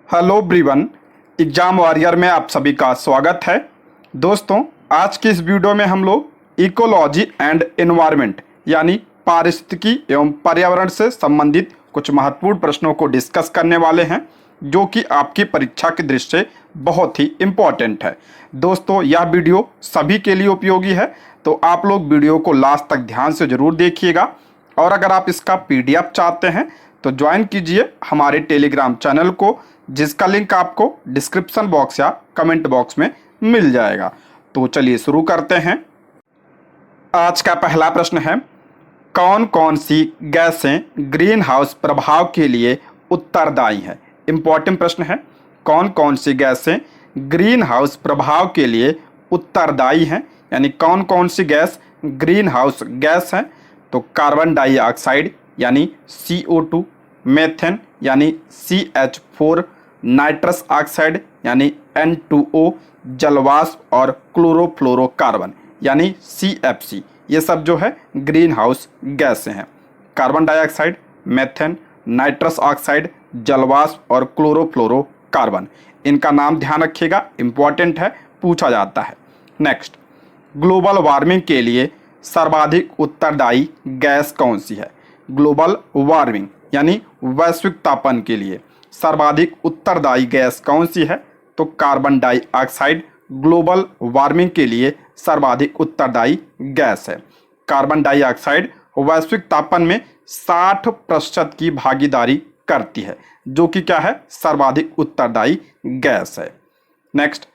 Hello everyone, exam warrior में आप सभी का स्वागत है। दोस्तों, आज की इस वीडियो में हम लोग इकोलॉजी एंड एनवायरनमेंट यानी पारिस्थितिकी एवं पर्यावरण से संबंधित कुछ महत्वपूर्ण प्रश्नों को डिस्कस करने वाले हैं, जो कि आपकी परीक्षा की दृष्टि से बहुत ही इम्पोर्टेंट है। दोस्तों, यह वीडियो सभी के लिए उपयोगी है, तो आप लोग वीडियो को लास्ट तक ध्यान से ज़रूर देखिएगा। और अगर आप इसका PDF चाहते हैं तो ज्वाइन कीजिए हमारे टेलीग्राम चैनल को, जिसका लिंक आपको डिस्क्रिप्शन बॉक्स या कमेंट बॉक्स में मिल जाएगा। तो चलिए शुरू करते हैं। आज का पहला प्रश्न है, कौन कौन सी गैसें ग्रीन हाउस प्रभाव के लिए उत्तरदायी हैं। इंपॉर्टेंट प्रश्न है, कौन कौन सी गैसें ग्रीन हाउस प्रभाव के लिए उत्तरदायी हैं, यानी कौन कौन सी गैस ग्रीन हाउस गैस हैं। तो कार्बन डाइऑक्साइड यानी CO2, मेथेन यानी CH4, नाइट्रस ऑक्साइड यानी N2O, जलवाष्प और क्लोरोफ्लोरोकार्बन यानी CFC, ये सब जो है ग्रीन हाउस गैसें हैं। Carbon dioxide, methane, nitrous oxide, जलवाष्प और क्लोरोफ्लोरोकार्बन, इनका नाम ध्यान रखिएगा, इंपॉर्टेंट है, पूछा जाता है। नेक्स्ट, ग्लोबल वार्मिंग के लिए सर्वाधिक उत्तरदायी गैस कौन सी है। ग्लोबल वार्मिंग यानी वैश्विक तापन के लिए सर्वाधिक उत्तरदायी गैस कौन सी है। तो कार्बन डाइऑक्साइड ग्लोबल वार्मिंग के लिए सर्वाधिक उत्तरदायी गैस है। कार्बन डाइऑक्साइड वैश्विक तापन में 60% की भागीदारी करती है, जो कि क्या है, सर्वाधिक उत्तरदायी गैस है। नेक्स्ट,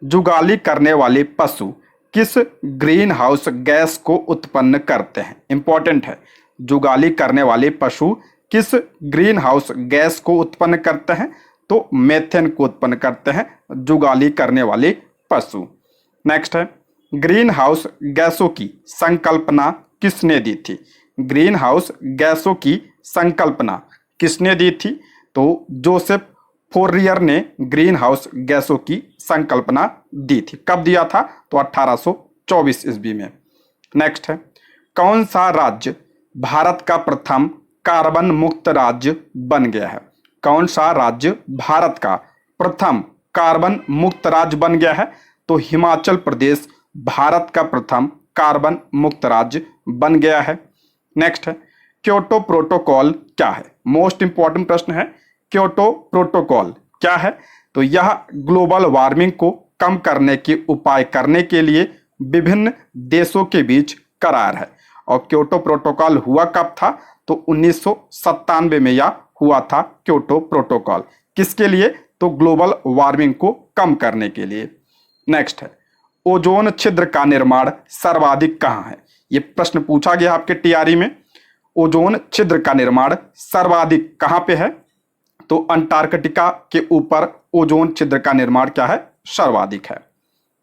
जुगाली करने वाले पशु किस ग्रीन हाउस गैस को उत्पन्न करते हैं। इंपॉर्टेंट है, जुगाली करने वाले पशु किस ग्रीन हाउस गैस को उत्पन्न करते हैं। तो मेथेन को उत्पन्न करते हैं जुगाली करने वाले पशु। नेक्स्ट है, ग्रीन हाउस गैसों की संकल्पना किसने दी थी। ग्रीन हाउस गैसों की संकल्पना किसने दी थी। तो जोसेफ फोरियर ने ग्रीन हाउस गैसों की संकल्पना दी थी। कब दिया था। तो 1824 ईस्वी में। नेक्स्ट है, कौन सा राज्य भारत का प्रथम कार्बन मुक्त राज्य बन गया है। कौन सा राज्य भारत का प्रथम कार्बन मुक्त राज्य बन गया है। तो हिमाचल प्रदेश भारत का प्रथम कार्बन मुक्त राज्य बन गया है। नेक्स्ट है, क्योटो प्रोटोकॉल क्या है। मोस्ट इंपॉर्टेंट प्रश्न है, क्योटो प्रोटोकॉल क्या है। तो यह ग्लोबल वार्मिंग को कम करने के उपाय करने के लिए विभिन्न देशों के बीच करार है। और क्योटो प्रोटोकॉल हुआ कब था। तो 1997 में यह हुआ था क्योटो प्रोटोकॉल। किसके लिए। तो ग्लोबल वार्मिंग को कम करने के लिए। नेक्स्ट है, ओजोन छिद्र का निर्माण सर्वाधिक कहाँ है। यह प्रश्न पूछा गया आपके TRE में। ओजोन छिद्र का निर्माण सर्वाधिक कहाँ पे है। तो अंटार्कटिका के ऊपर ओजोन छिद्र का निर्माण क्या है, सर्वाधिक है।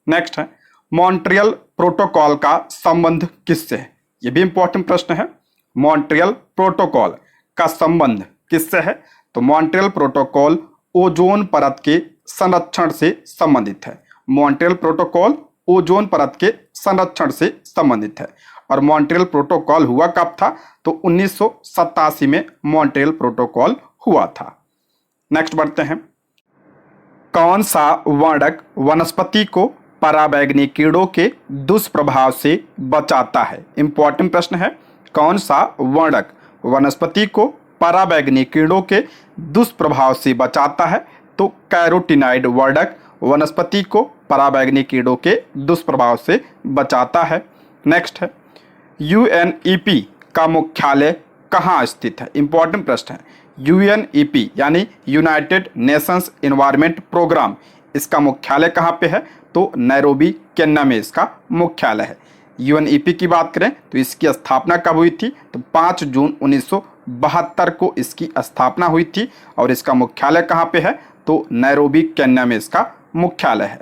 नेक्स्ट है, मॉन्ट्रियल प्रोटोकॉल का संबंध किससे है। यह भी इंपॉर्टेंट प्रश्न है। मॉन्ट्रियल प्रोटोकॉल का संबंध किससे है। तो मॉन्ट्रियल प्रोटोकॉल ओजोन परत के संरक्षण से संबंधित है। मॉन्ट्रियल प्रोटोकॉल ओजोन परत के संरक्षण से संबंधित है। और मॉन्ट्रियल प्रोटोकॉल हुआ कब था। तो 1987 में मॉन्ट्रियल प्रोटोकॉल हुआ था। नेक्स्ट बढ़ते हैं, कौन सा वर्णक वनस्पति को पराबैंगनी कीड़ों के दुष्प्रभाव से बचाता है। इंपॉर्टेंट प्रश्न है, कौन सा वर्णक वनस्पति को पराबैंगनी कीड़ों के दुष्प्रभाव से बचाता है। तो कैरोटीनाइड वर्णक वनस्पति को पराबैंगनी कीड़ों के दुष्प्रभाव से बचाता है। नेक्स्ट है, UNEP का मुख्यालय कहाँ स्थित है। इंपॉर्टेंट प्रश्न है, UNEP यानी यूनाइटेड नेशंस एनवायरनमेंट प्रोग्राम, इसका मुख्यालय कहाँ पे है। तो नैरोबी केन्या में इसका मुख्यालय है। UNEP की बात करें तो इसकी स्थापना कब हुई थी। तो 5 जून 1972 को इसकी स्थापना हुई थी। और इसका मुख्यालय कहाँ पे है। तो नैरोबी केन्या में इसका मुख्यालय है।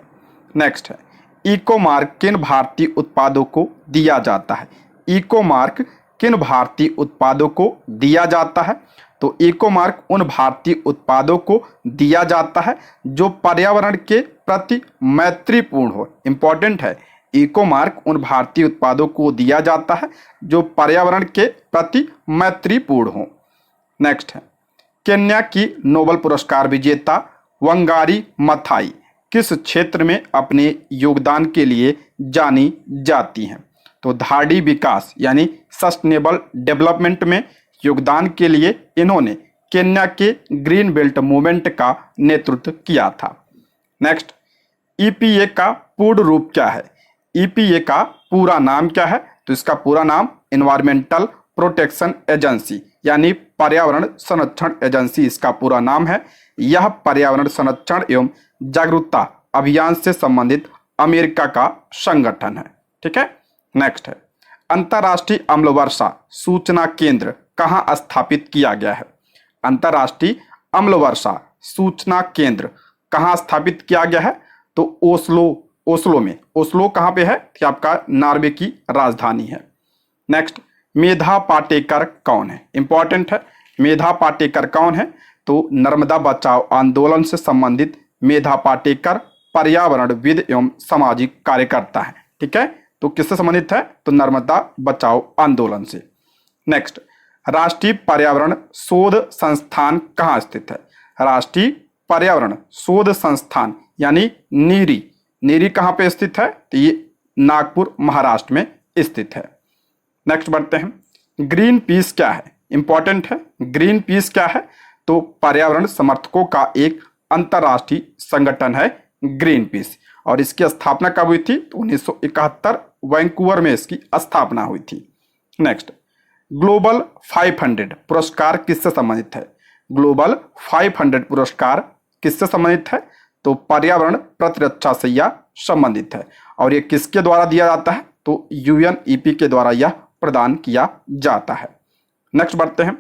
नेक्स्ट है, इको मार्क किन भारतीय उत्पादों को दिया जाता है। इको मार्क किन भारतीय उत्पादों को दिया जाता है। तो इको मार्क उन भारतीय उत्पादों को दिया जाता है जो पर्यावरण के प्रति मैत्रीपूर्ण हो। इंपॉर्टेंट है, इको मार्क उन भारतीय उत्पादों को दिया जाता है जो पर्यावरण के प्रति मैत्रीपूर्ण हो। नेक्स्ट है, केन्या की नोबेल पुरस्कार विजेता वंगारी मथाई किस क्षेत्र में अपने योगदान के लिए जानी जाती हैं? तो धाड़ी विकास यानी सस्टेनेबल डेवलपमेंट में योगदान के लिए इन्होंने केन्या के ग्रीन बेल्ट मूवमेंट का नेतृत्व किया था। नेक्स्ट, ईपीए का पूर्ण रूप क्या है? ईपीए का पूरा नाम क्या है? तो इसका पूरा नाम एनवायरमेंटल प्रोटेक्शन एजेंसी यानी पर्यावरण संरक्षण एजेंसी इसका पूरा नाम है। यह पर्यावरण संरक्षण एवं जागरूकता अभियान से संबंधित अमेरिका का संगठन है। ठीक है। नेक्स्ट है, अंतर्राष्ट्रीय अम्ल वर्षा सूचना केंद्र कहाँ स्थापित किया गया है? अंतर्राष्ट्रीय अम्ल वर्षा सूचना केंद्र कहाँ स्थापित किया गया है? तो ओस्लो में। ओस्लो कहाँ पे है? कि आपका नॉर्वे की राजधानी है। नेक्स्ट, मेधा पाटेकर कौन है? इंपॉर्टेंट है। मेधा पाटेकर कौन है? तो नर्मदा बचाओ आंदोलन से संबंधित मेधा पाटेकर पर्यावरणविद एवं सामाजिक कार्यकर्ता है। ठीक है। तो किससे संबंधित है? तो नर्मदा बचाओ आंदोलन से। नेक्स्ट, राष्ट्रीय पर्यावरण शोध संस्थान कहाँ स्थित है? राष्ट्रीय पर्यावरण शोध संस्थान यानी नीरी। नीरी कहाँ पे स्थित है? तो ये नागपुर महाराष्ट्र में स्थित है। नेक्स्ट बढ़ते हैं, ग्रीन पीस क्या है? इंपॉर्टेंट है। ग्रीन पीस क्या है? तो पर्यावरण समर्थकों का एक अंतर्राष्ट्रीय संगठन है ग्रीन पीस। और इसकी स्थापना कब हुई थी? तो 1971 वैंकूवर में इसकी स्थापना हुई थी। नेक्स्ट, ग्लोबल 500 पुरस्कार किससे संबंधित है? ग्लोबल 500 पुरस्कार किससे संबंधित है? तो पर्यावरण प्रतिरक्षा से यह संबंधित है। और ये किसके द्वारा दिया जाता है? तो यूएनईपी के द्वारा यह प्रदान किया जाता है। नेक्स्ट बढ़ते हैं,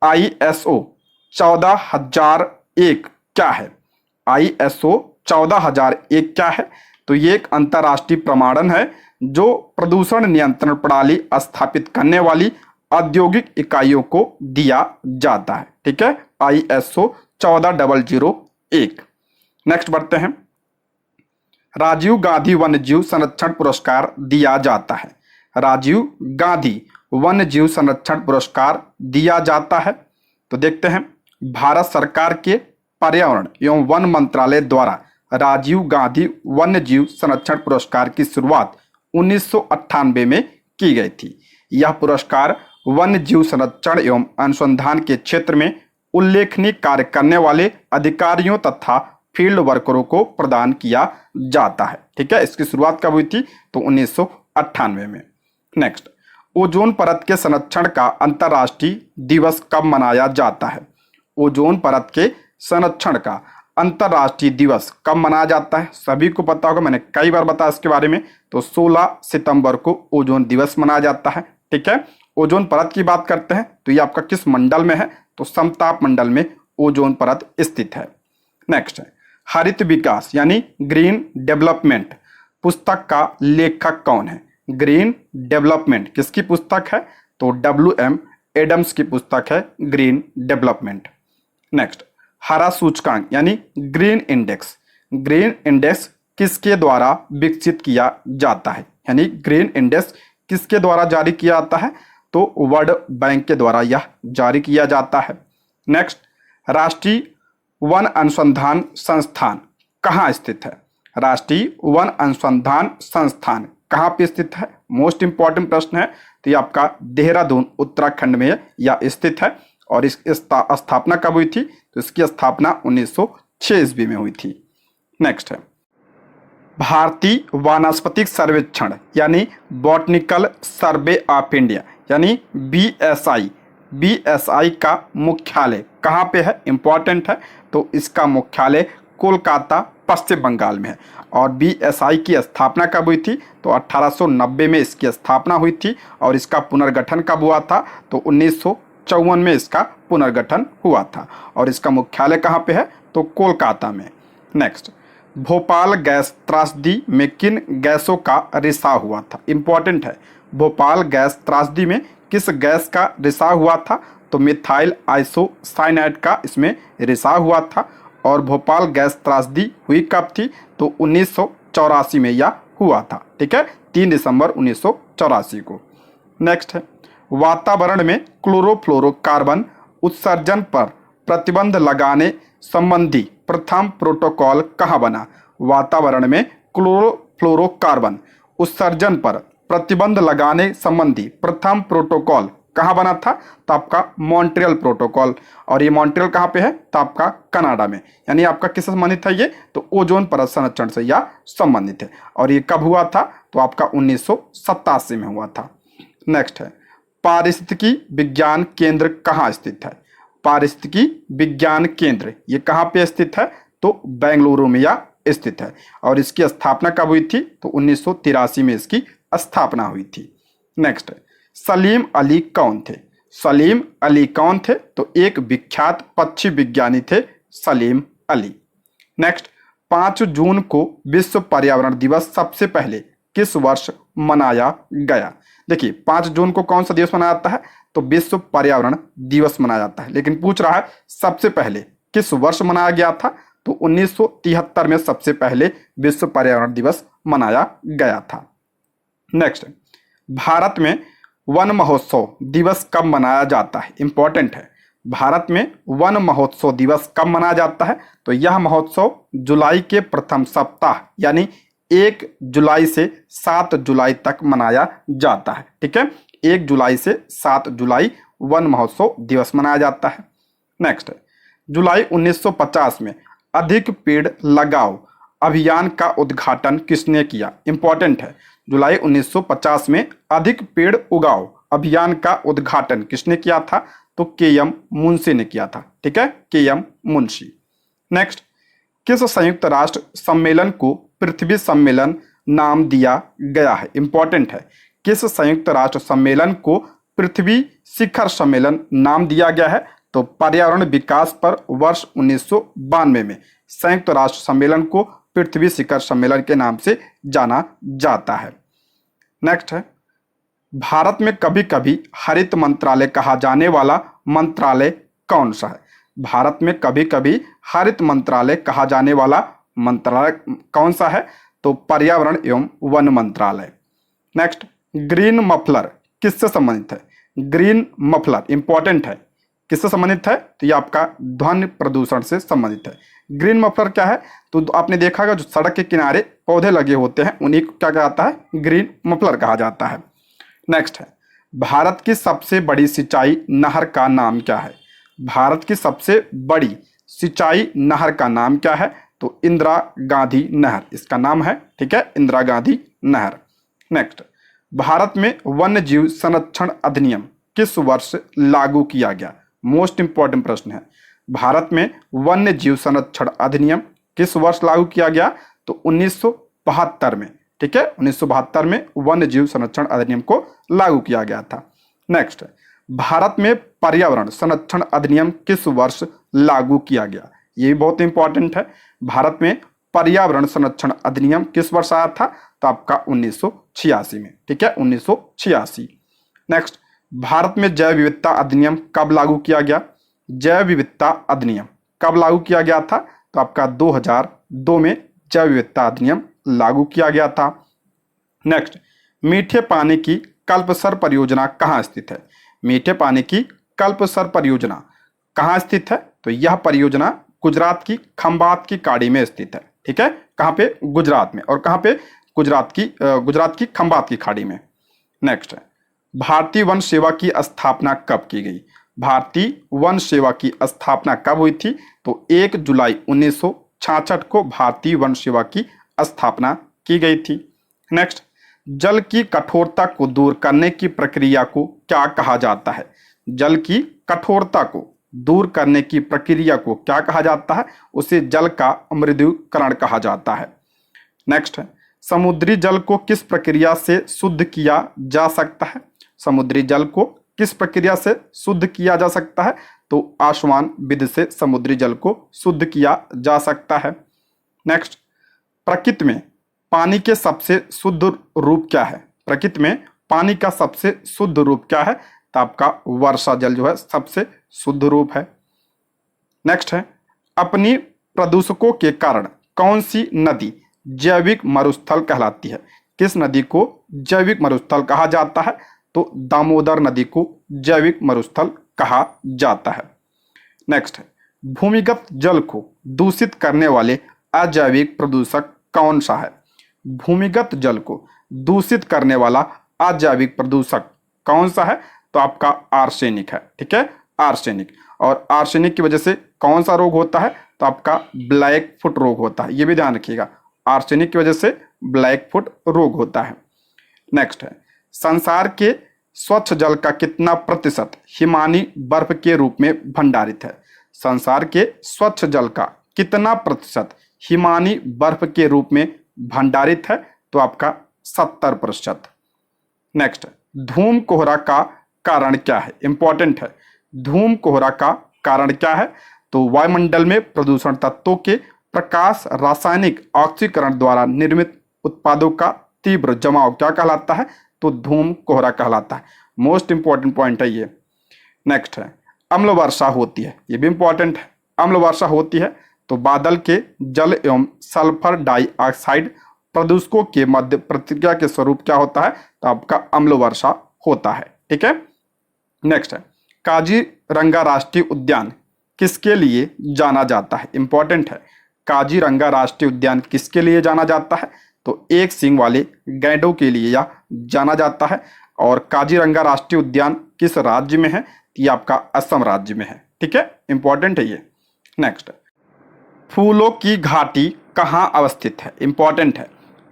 ISO 14001 क्या है? ISO 14001 क्या है? तो ये एक अंतर्राष्ट्रीय प्रमाणन है जो प्रदूषण नियंत्रण प्रणाली स्थापित करने वाली औद्योगिक इकाइयों को दिया जाता है। ठीक है। ISO 14001। नेक्स्ट बढ़ते हैं, राजीव गांधी वन्यजीव संरक्षण पुरस्कार दिया जाता है। राजीव गांधी वन्यजीव संरक्षण पुरस्कार दिया जाता है। तो देखते हैं, भारत सरकार के पर्यावरण एवं वन मंत्रालय द्वारा राजीव गांधी वन्यजीव संरक्षण पुरस्कार की शुरुआत 1998 में की गई थी। यह पुरस्कार वन्य जीव संरक्षण एवं अनुसंधान के क्षेत्र में उल्लेखनीय कार्य करने वाले अधिकारियों तथा फील्ड वर्करों को प्रदान किया जाता है। ठीक है। इसकी शुरुआत कब हुई थी? तो 1998 में। नेक्स्ट, ओजोन परत के संरक्षण का अंतर्राष्ट्रीय दिवस कब मनाया जाता है? ओजोन परत के संरक्षण का अंतर्राष्ट्रीय दिवस कब मनाया जाता है? सभी को पता होगा, मैंने कई बार बताया इसके बारे में। तो 16 सितंबर को ओजोन दिवस मनाया जाता है। ठीक है। ओजोन परत की बात करते हैं तो ये आपका किस मंडल में है? तो समताप मंडल में ओजोन परत स्थित है। नेक्स्ट है, हरित विकास यानी ग्रीन डेवलपमेंट पुस्तक का लेखक कौन है? ग्रीन डेवलपमेंट किसकी पुस्तक है? तो WM एडम्स की पुस्तक है ग्रीन डेवलपमेंट। नेक्स्ट, हरा सूचकांक यानी ग्रीन इंडेक्स। ग्रीन इंडेक्स किसके द्वारा विकसित किया जाता है? यानी ग्रीन इंडेक्स किसके द्वारा जारी किया जाता है? तो वर्ल्ड बैंक के द्वारा यह जारी किया जाता है। नेक्स्ट, राष्ट्रीय वन अनुसंधान संस्थान कहाँ स्थित है? राष्ट्रीय वन अनुसंधान संस्थान कहाँ पे स्थित है? मोस्ट इंपॉर्टेंट प्रश्न है। तो ये आपका देहरादून उत्तराखंड में यह स्थित है। और इस स्थापना कब हुई थी? तो इसकी स्थापना 1906 ईस्वी में हुई थी। नेक्स्ट है, भारतीय वानस्पतिक सर्वेक्षण यानी बॉटनिकल सर्वे ऑफ इंडिया यानी BSI का मुख्यालय कहाँ पे है? इंपॉर्टेंट है। तो इसका मुख्यालय कोलकाता पश्चिम बंगाल में है। और BSI की स्थापना कब हुई थी? तो 1890 में इसकी स्थापना हुई थी। और इसका पुनर्गठन कब हुआ था? तो 1954 में इसका पुनर्गठन हुआ था। और इसका मुख्यालय कहाँ पे है? तो कोलकाता में। नेक्स्ट, भोपाल गैस त्रासदी में किन गैसों का रिसाव हुआ था? इंपॉर्टेंट है। भोपाल गैस त्रासदी में किस गैस का रिसाव हुआ था? तो मिथाइल आइसोसाइनाइड का इसमें रिसाव हुआ था। और भोपाल गैस त्रासदी हुई कब थी? तो 1984 में यह हुआ था। ठीक है। 3 दिसंबर 1984 को। नेक्स्ट है, वातावरण में क्लोरोफ्लोरोकार्बन उत्सर्जन पर प्रतिबंध लगाने संबंधी प्रथम प्रोटोकॉल कहाँ बना? वातावरण में क्लोरोफ्लोरोकार्बन उत्सर्जन पर प्रतिबंध लगाने संबंधी प्रथम प्रोटोकॉल कहाँ बना था? तो आपका मॉन्ट्रियल प्रोटोकॉल। और ये मॉन्ट्रियल कहाँ पे है? तो आपका कनाडा में। यानी आपका किससे संबंधित है ये? तो ओजोन परत संरक्षण से यह संबंधित है। और ये कब हुआ था? तो आपका 1987 में हुआ था। नेक्स्ट है, पारिस्थितिकी विज्ञान केंद्र कहाँ स्थित है? पारिस्थितिकी विज्ञान केंद्र ये कहाँ पे स्थित है? तो बेंगलुरु में यह स्थित है। और इसकी स्थापना कब हुई थी? तो 1983 में इसकी स्थापना हुई थी। नेक्स्ट, सलीम अली कौन थे? सलीम अली कौन थे? तो एक विख्यात पक्षी विज्ञानी थे सलीम अली। नेक्स्ट, 5 जून को विश्व पर्यावरण दिवस सबसे पहले किस वर्ष मनाया गया? देखिए 5 जून को कौन सा दिवस मनाया जाता है? तो विश्व पर्यावरण दिवस मनाया जाता है। लेकिन पूछ रहा है सबसे पहले किस वर्ष मनाया गया था? तो 1973 में सबसे पहले विश्व पर्यावरण दिवस मनाया गया था। नेक्स्ट, भारत में वन महोत्सव दिवस कब मनाया जाता है? इंपॉर्टेंट है। भारत में वन महोत्सव दिवस कब मनाया जाता है? तो यह महोत्सव जुलाई के प्रथम सप्ताह यानी 1 जुलाई से 7 जुलाई तक मनाया जाता है। ठीक है, 1 जुलाई से 7 जुलाई वन महोत्सव दिवस मनाया जाता है। नेक्स्ट, जुलाई 1950 में अधिक पेड़ लगाओ अभियान का उद्घाटन किसने किया? इंपॉर्टेंट है। जुलाई 1950 में अधिक पेड़ उगाओ अभियान का उद्घाटन किसने किया था? तो के.एम. मुंशी ने किया था। ठीक है, के.एम. मुंशी। नेक्स्ट, किस संयुक्त राष्ट्र सम्मेलन को पृथ्वी सम्मेलन नाम दिया गया है? इंपॉर्टेंट है। किस संयुक्त राष्ट्र सम्मेलन को पृथ्वी शिखर सम्मेलन नाम दिया गया है? तो पर्यावरण विकास पर वर्ष 1992 में संयुक्त राष्ट्र सम्मेलन को पृथ्वी शिखर सम्मेलन के नाम से जाना जाता है। नेक्स्ट है, भारत में कभी कभी हरित मंत्रालय कहा जाने वाला मंत्रालय कौन सा है? भारत में कभी कभी हरित मंत्रालय कहा जाने वाला मंत्रालय कौन सा है? तो पर्यावरण एवं वन मंत्रालय। नेक्स्ट, ग्रीन मफलर किससे संबंधित है? ग्रीन मफलर इंपॉर्टेंट है। किससे संबंधित है? तो ये आपका ध्वनि प्रदूषण से संबंधित है। ग्रीन मफलर क्या है? तो आपने देखा होगा जो सड़क के किनारे पौधे लगे होते हैं उन्हीं को क्या कहता है? ग्रीन मफलर कहा जाता है। नेक्स्ट है, भारत की सबसे बड़ी सिंचाई नहर का नाम क्या है? भारत की सबसे बड़ी सिंचाई नहर का नाम क्या है? तो इंदिरा गांधी नहर इसका नाम है। ठीक है, इंदिरा गांधी नहर। नेक्स्ट, भारत में वन्य जीव संरक्षण अधिनियम किस वर्ष लागू किया गया? मोस्ट इंपॉर्टेंट प्रश्न है। भारत में वन्य जीव संरक्षण अधिनियम किस वर्ष लागू किया गया? तो 1972 में। ठीक है, 1972 में वन्य जीव संरक्षण अधिनियम को लागू किया गया था। नेक्स्ट, भारत में पर्यावरण संरक्षण अधिनियम किस वर्ष लागू किया गया? ये भी बहुत इंपॉर्टेंट है। भारत में पर्यावरण संरक्षण अधिनियम किस वर्ष आया था? तो आपका 1986 में। ठीक है, 1986। नेक्स्ट, भारत में जैव विविधता अधिनियम कब लागू किया गया? जैव विविधता अधिनियम कब लागू किया गया था? तो आपका 2002 में जैव विविधता अधिनियम लागू किया गया था। नेक्स्ट, मीठे पानी की कल्पसर परियोजना कहाँ स्थित है? मीठे पानी की कल्पसर परियोजना कहाँ स्थित है? तो यह परियोजना गुजरात की खंबात की खाड़ी में स्थित है। ठीक है, कहाँ पे? गुजरात में। और कहाँ पे? गुजरात की खंबात की खाड़ी में। नेक्स्ट है, भारतीय वन सेवा की स्थापना कब की गई? भारतीय वन सेवा की स्थापना कब हुई थी? तो 1 जुलाई 1966 को भारतीय वन सेवा की स्थापना की गई थी। नेक्स्ट, जल की कठोरता को दूर करने की प्रक्रिया को क्या कहा जाता है? जल की कठोरता को दूर करने की प्रक्रिया को क्या कहा जाता है? उसे जल का अमृदीकरण कहा जाता है। नेक्स्ट है, समुद्री जल को किस प्रक्रिया से शुद्ध किया जा सकता है? समुद्री जल को किस प्रक्रिया से शुद्ध किया जा सकता है? तो आसमान विधि से समुद्री जल को शुद्ध किया जा सकता है। नेक्स्ट, प्रकृति में पानी के सबसे शुद्ध रूप क्या है? प्रकृति में पानी का सबसे शुद्ध रूप क्या है? तो आपका वर्षा जल जो है सबसे शुद्ध रूप है। नेक्स्ट है, अपनी प्रदूषकों के कारण कौन सी नदी जैविक मरुस्थल कहलाती है? किस नदी को जैविक मरुस्थल कहा जाता है? तो दामोदर नदी को जैविक मरुस्थल कहा जाता है। नेक्स्ट है, भूमिगत जल को दूषित करने वाले अजैविक प्रदूषक कौन सा है? भूमिगत जल को दूषित करने वाला अजैविक प्रदूषक कौन सा है? तो आपका आर्सेनिक है। ठीक है, आर्सेनिक। और आर्सेनिक की वजह से कौन सा रोग होता है? तो आपका ब्लैक फुट रोग होता है। ये भी ध्यान रखिएगा, आर्सेनिक की वजह से ब्लैक फुट रोग होता है। नेक्स्ट है, संसार के स्वच्छ जल का कितना प्रतिशत हिमानी बर्फ के रूप में भंडारित है? संसार के स्वच्छ जल का कितना प्रतिशत हिमानी बर्फ के रूप में भंडारित है? तो आपका 70%। नेक्स्ट, धूम कोहरा का कारण क्या है? इंपॉर्टेंट है। धूम कोहरा का कारण क्या है? तो वायुमंडल में प्रदूषण तत्वों के प्रकाश रासायनिक ऑक्सीकरण द्वारा निर्मित उत्पादों का तीव्र जमाव क्या कहलाता है? तो धूम कोहरा कहलाता है। मोस्ट इंपॉर्टेंट पॉइंट है ये। नेक्स्ट है, अम्ल वर्षा होती है। ये भी इंपॉर्टेंट है। अम्ल वर्षा होती है तो बादल के जल एवं सल्फर डाइऑक्साइड प्रदूषकों के मध्य प्रतिक्रिया के स्वरूप क्या होता है? तो आपका अम्ल वर्षा होता है। ठीक है। नेक्स्ट है, काजीरंगा राष्ट्रीय उद्यान किसके लिए जाना जाता है? इंपॉर्टेंट है। काजीरंगा राष्ट्रीय उद्यान किसके लिए जाना जाता है? तो एक सींग वाले गैंडों के लिए यह जाना जाता है। और काजीरंगा राष्ट्रीय उद्यान किस राज्य में है? ये आपका असम राज्य में है। ठीक है, इंपॉर्टेंट है ये। नेक्स्ट, फूलों की घाटी कहाँ अवस्थित है? इंपॉर्टेंट है।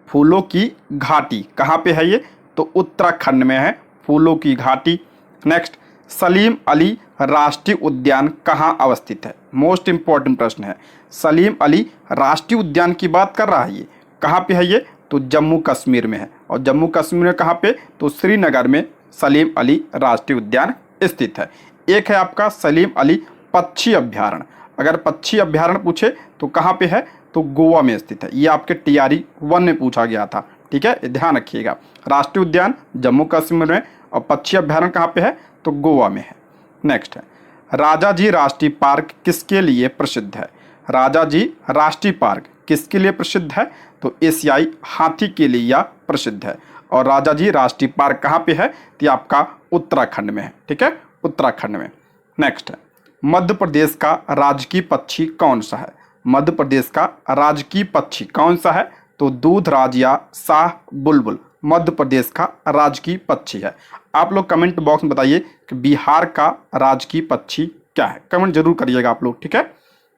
फूलों की घाटी कहाँ पे है ये? तो उत्तराखंड में है फूलों की घाटी। नेक्स्ट, सलीम अली राष्ट्रीय उद्यान कहाँ अवस्थित है? मोस्ट इंपॉर्टेंट प्रश्न है। सलीम अली राष्ट्रीय उद्यान की बात कर रहा है, ये कहाँ पे है ये? तो जम्मू कश्मीर में है। और जम्मू कश्मीर में कहाँ पे? तो श्रीनगर में सलीम अली राष्ट्रीय उद्यान स्थित है। एक है आपका सलीम अली पक्षी अभ्यारण्य। अगर पक्षी अभ्यारण्य पूछे तो कहाँ पे है? तो गोवा में स्थित है। ये आपके TRE 1 में पूछा गया था। ठीक है, ध्यान रखिएगा। राष्ट्रीय उद्यान जम्मू कश्मीर में और पक्षी अभ्यारण्य कहाँ पे है? तो गोवा में है। नेक्स्ट है, राजाजी राष्ट्रीय पार्क किसके लिए प्रसिद्ध है? राजाजी राष्ट्रीय पार्क किसके लिए प्रसिद्ध है? तो एशियाई हाथी के लिए यह प्रसिद्ध है। और राजाजी राष्ट्रीय पार्क कहाँ पे है? तो आपका उत्तराखंड में है। ठीक है, उत्तराखंड में। नेक्स्ट है, मध्य प्रदेश का राजकीय पक्षी कौन सा है? मध्य प्रदेश का राजकीय पक्षी कौन सा है? तो दूधराज या शाह बुलबुल मध्य प्रदेश का राजकीय पक्षी है। आप लोग कमेंट बॉक्स में बताइए कि बिहार का राजकीय पक्षी क्या है, कमेंट जरूर करिएगा आप लोग। ठीक है।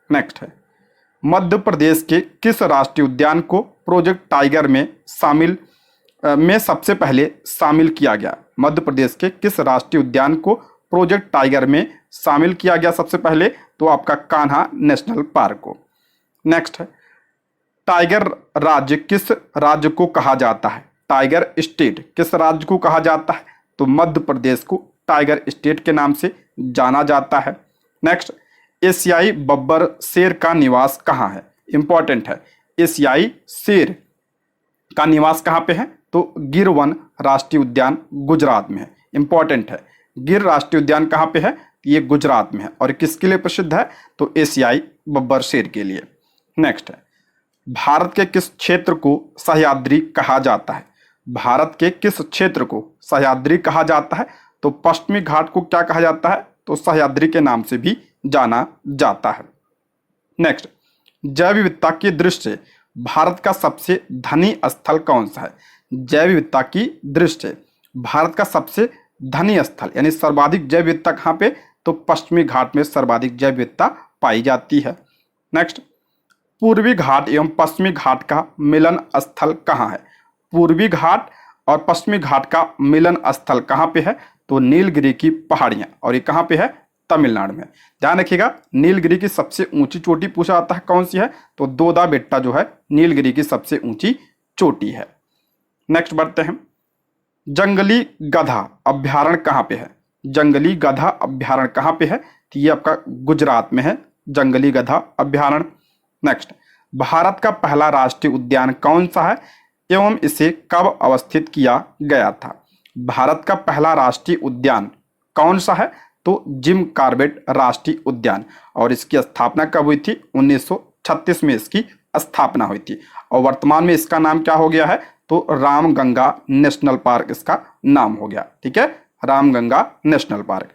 नेक्स्ट है, मध्य प्रदेश के किस राष्ट्रीय उद्यान को प्रोजेक्ट टाइगर में सबसे पहले शामिल किया गया? मध्य प्रदेश के किस राष्ट्रीय उद्यान को प्रोजेक्ट टाइगर में शामिल किया गया सबसे पहले? तो आपका कान्हा नेशनल पार्क को। नेक्स्ट है, टाइगर राज्य किस राज्य को कहा जाता है? टाइगर स्टेट किस राज्य को कहा जाता है? तो मध्य प्रदेश को टाइगर स्टेट के नाम से जाना जाता है। नेक्स्ट, एशियाई बब्बर शेर का निवास कहाँ है? इंपॉर्टेंट है। एशियाई शेर का निवास कहाँ पे है? तो गिर वन राष्ट्रीय उद्यान गुजरात में है। इंपॉर्टेंट है। गिर राष्ट्रीय उद्यान कहाँ पे है? ये गुजरात में है। और किसके लिए प्रसिद्ध है? तो एशियाई बब्बर शेर के लिए। नेक्स्ट है, भारत के किस क्षेत्र को सह्याद्री कहा जाता है? भारत के किस क्षेत्र को सह्याद्री कहा जाता है? तो पश्चिमी घाट को क्या कहा जाता है? तो सह्याद्री के नाम से भी जाना जाता है। नेक्स्ट, जैव विविधता की दृष्टि से भारत का सबसे धनी स्थल कौन सा है? जैव विविधता की दृष्टि से भारत का सबसे धनी स्थल यानी सर्वाधिक जैव विविधता कहाँ पे? तो पश्चिमी घाट में सर्वाधिक जैव विविधता पाई जाती है। नेक्स्ट, पूर्वी घाट एवं पश्चिमी घाट का मिलन स्थल कहाँ है? पूर्वी घाट और पश्चिमी घाट का मिलन स्थल कहाँ पे है? तो नीलगिरी की पहाड़ियाँ। और ये कहाँ पे है? तमिलनाडु में। ध्यान रखिएगा, नीलगिरी की सबसे ऊंची चोटी पूछा जाता है कौन सी है? तो दोदा बेट्टा जो है नीलगिरी की सबसे ऊंची चोटी है। नेक्स्ट बढ़ते हैं, जंगली गधा अभ्यारण्य कहाँ पे है? जंगली गधा अभ्यारण्य कहाँ पे है? तो ये आपका गुजरात में है जंगली गधा अभ्यारण्य। नेक्स्ट, भारत का पहला राष्ट्रीय उद्यान कौन सा है एवं इसे कब अवस्थित किया गया था? भारत का पहला राष्ट्रीय उद्यान कौन सा है? तो जिम कॉर्बेट राष्ट्रीय उद्यान। और इसकी स्थापना कब हुई थी? 1936 में इसकी स्थापना हुई थी। और वर्तमान में इसका नाम क्या हो गया है? तो रामगंगा नेशनल पार्क इसका नाम हो गया। ठीक है, Ramganga national park.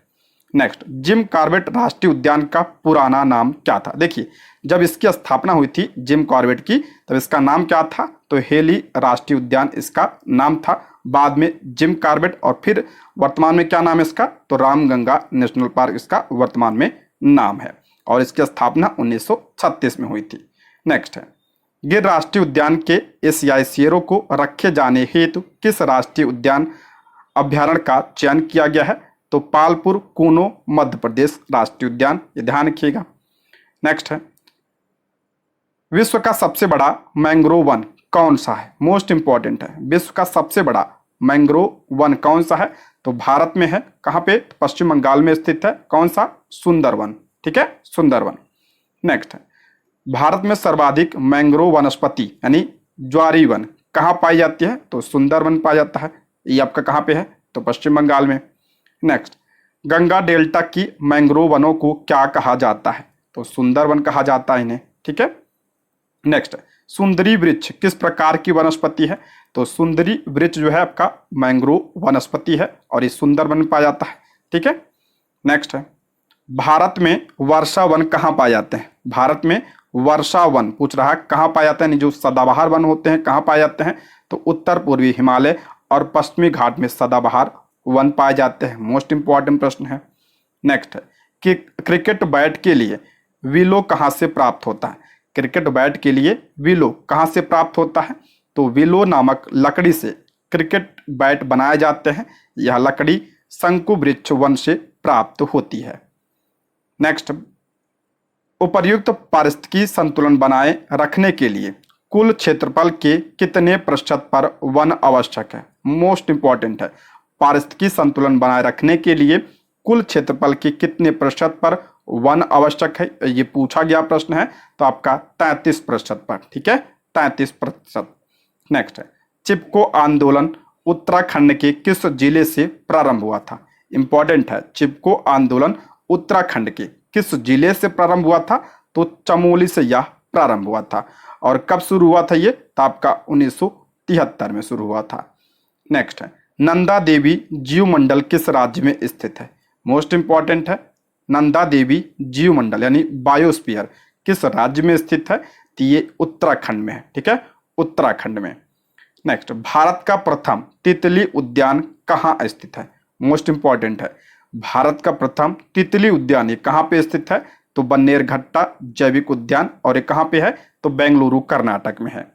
Next, Jim Corbett राष्ट्रीय उद्यान का पुराना नाम क्या था? देखिए, जब इसकी स्थापना हुई थी जिम कॉर्बेट की, तब इसका नाम क्या था? तो हेली राष्ट्रीय उद्यान इसका नाम था। बाद में जिम कॉर्बेट, और फिर वर्तमान में क्या नाम है इसका? तो रामगंगा नेशनल पार्क इसका वर्तमान में नाम है, और इसकी स्थापना 1936 में हुई थी। नेक्स्ट है, गिर राष्ट्रीय उद्यान के एशियाई शेरों को रखे जाने हेतु किस राष्ट्रीय उद्यान अभ्यारण्य का चयन किया गया है? तो पालपुर कूनो मध्य प्रदेश राष्ट्रीय उद्यान, ये ध्यान रखिएगा। नेक्स्ट है, विश्व का सबसे बड़ा मैंग्रोव वन कौन सा है? मोस्ट इंपॉर्टेंट है, विश्व का सबसे बड़ा मैंग्रोव वन कौन सा है? तो भारत में है। कहाँ पे? पश्चिम बंगाल में स्थित है। कौन सा? सुंदरवन। ठीक है, सुंदरवन। नेक्स्ट है, भारत में सर्वाधिक मैंग्रोव वनस्पति यानी ज्वारी वन कहाँ पाई जाती है? तो सुंदरवन पाया जाता है। ये आपका कहाँ पे है? तो पश्चिम बंगाल में। नेक्स्ट, गंगा डेल्टा की मैंग्रोव वनों को क्या कहा जाता है? तो सुंदरवन कहा जाता है इन्हें। ठीक है। नेक्स्ट, सुंदरी वृक्ष किस प्रकार की वनस्पति है? तो सुंदरी वृक्ष जो है आपका मैंग्रोव वनस्पति है, और ये सुंदरवन में पाया जाता है। ठीक है। नेक्स्ट है, भारत में वर्षा वन कहाँ पाए जाते हैं? भारत में वर्षा वन पूछ रहा है कहाँ पाए जाते हैं? जो सदाबहार वन होते हैं कहाँ पाए जाते हैं? तो उत्तर पूर्वी हिमालय और पश्चिमी घाट में सदाबहार वन पाए जाते हैं। मोस्ट इंपॉर्टेंट प्रश्न है। नेक्स्ट है कि क्रिकेट बैट के लिए विलो कहाँ से प्राप्त होता है? क्रिकेट बैट के लिए विलो कहाँ से प्राप्त होता है? तो विलो नामक लकड़ी से क्रिकेट बैट बनाए जाते हैं। यह लकड़ी शंकु वृक्ष वन से प्राप्त होती है। नेक्स्ट, उपर्युक्त पारिस्थितिकी संतुलन बनाए रखने के लिए कुल क्षेत्रफल के कितने प्रतिशत पर वन आवश्यक है? मोस्ट इंपॉर्टेंट है, पारिस्थितिकी संतुलन बनाए रखने के लिए कुल क्षेत्रफल के कितने प्रतिशत पर वन आवश्यक है? ये पूछा गया प्रश्न है, तो आपका 33% पर। ठीक है, 33%। नेक्स्ट है, चिपको आंदोलन उत्तराखंड के किस जिले से प्रारंभ हुआ था? इंपॉर्टेंट है, चिपको आंदोलन उत्तराखंड के किस जिले से प्रारंभ हुआ था? तो चमोली से यह प्रारंभ हुआ था। और कब शुरू हुआ था ये? तो आपका 1973 में शुरू हुआ था। नेक्स्ट है, नंदा देवी जीवमंडल किस राज्य में स्थित है? मोस्ट इंपॉर्टेंट है, नंदा देवी जीवमंडल यानी बायोस्फीयर किस राज्य में स्थित है? तो ये उत्तराखंड में है। ठीक है, उत्तराखंड में। नेक्स्ट, भारत का प्रथम तितली उद्यान कहाँ स्थित है? मोस्ट इंपॉर्टेंट है, भारत का प्रथम तितली उद्यान ये कहाँ पे स्थित है? तो बन्नेरघट्टा जैविक उद्यान, और ये कहाँ पे है? तो बेंगलुरु कर्नाटक में है।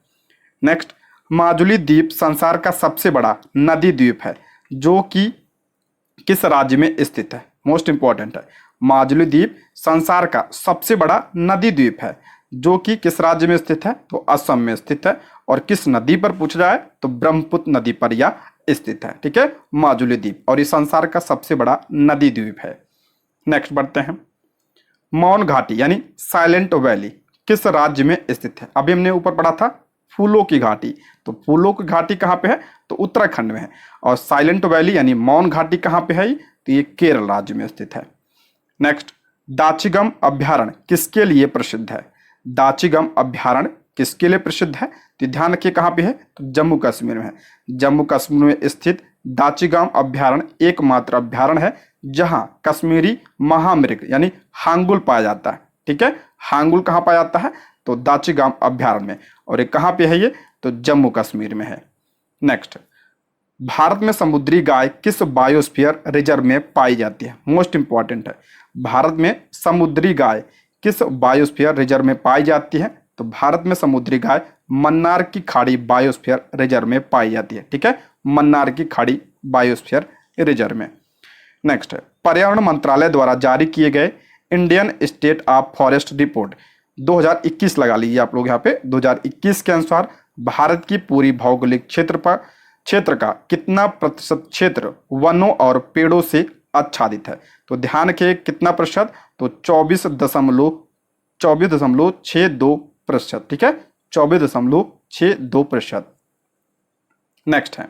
नेक्स्ट, माजुली द्वीप संसार का सबसे बड़ा नदी द्वीप है जो कि किस राज्य में स्थित है? मोस्ट इंपॉर्टेंट है, माजुली द्वीप संसार का सबसे बड़ा नदी द्वीप है जो कि किस राज्य में स्थित है? तो असम में स्थित है। और किस नदी पर पूछा जाए तो ब्रह्मपुत्र नदी पर यह स्थित है। ठीक है, माजुली द्वीप, और ये संसार का सबसे बड़ा नदी द्वीप है। नेक्स्ट बढ़ते हैं, मौन घाटी यानी साइलेंट वैली किस राज्य में स्थित है? अभी हमने ऊपर पढ़ा था फूलों की घाटी, तो फूलों की घाटी कहाँ पे है? तो उत्तराखंड में है। और साइलेंट वैली यानी मौन घाटी कहाँ पे है? तो ये केरल राज्य में स्थित है। नेक्स्ट, दाचिगम अभ्यारण्य किसके लिए प्रसिद्ध है? दाचिगम अभ्यारण्य किसके लिए प्रसिद्ध है? तो ध्यान रखिए कहाँ पे है? तो जम्मू कश्मीर में है। जम्मू कश्मीर में स्थित दाचिगम अभ्यारण्य एकमात्र अभ्यारण्य है जहां कश्मीरी महामृग यानी हांगुल पाया जाता है। ठीक है, हांगुल कहाँ पाया जाता है? तो दाचिगम अभ्यारण्य में। और ये कहाँ पे है? ये तो जम्मू कश्मीर में है। नेक्स्ट, भारत में समुद्री गाय किस बायोस्फीयर रिजर्व में पाई जाती है? मोस्ट इंपॉर्टेंट है, भारत में समुद्री गाय किस बायोस्फीयर रिजर्व में पाई जाती है? तो भारत में समुद्री गाय मन्नार की खाड़ी बायोस्फीयर रिजर्व में पाई जाती है। ठीक है, मन्नार की खाड़ी बायोस्फीयर रिजर्व में। नेक्स्ट है, पर्यावरण मंत्रालय द्वारा जारी किए गए Indian state of forest report 2021 लगा लीजिए आप लोग यहाँ पे, 2021 के अनुसार भारत की पूरी भौगोलिक क्षेत्र का कितना प्रतिशत क्षेत्र वनों और पेड़ों से आच्छादित है? तो ध्यान रखिए कितना प्रतिशत? तो 24.62%। ठीक है, 24.62%। नेक्स्ट है,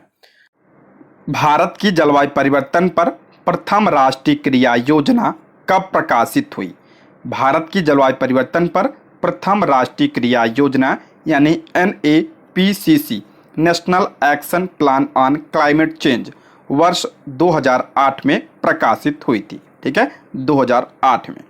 भारत की जलवायु परिवर्तन पर प्रथम राष्ट्रीय क्रिया योजना कब प्रकाशित हुई? भारत की जलवायु परिवर्तन पर प्रथम राष्ट्रीय क्रिया योजना यानी NAPCC national action plan on climate change वर्ष 2008 में प्रकाशित हुई थी। ठीक है, 2008 में।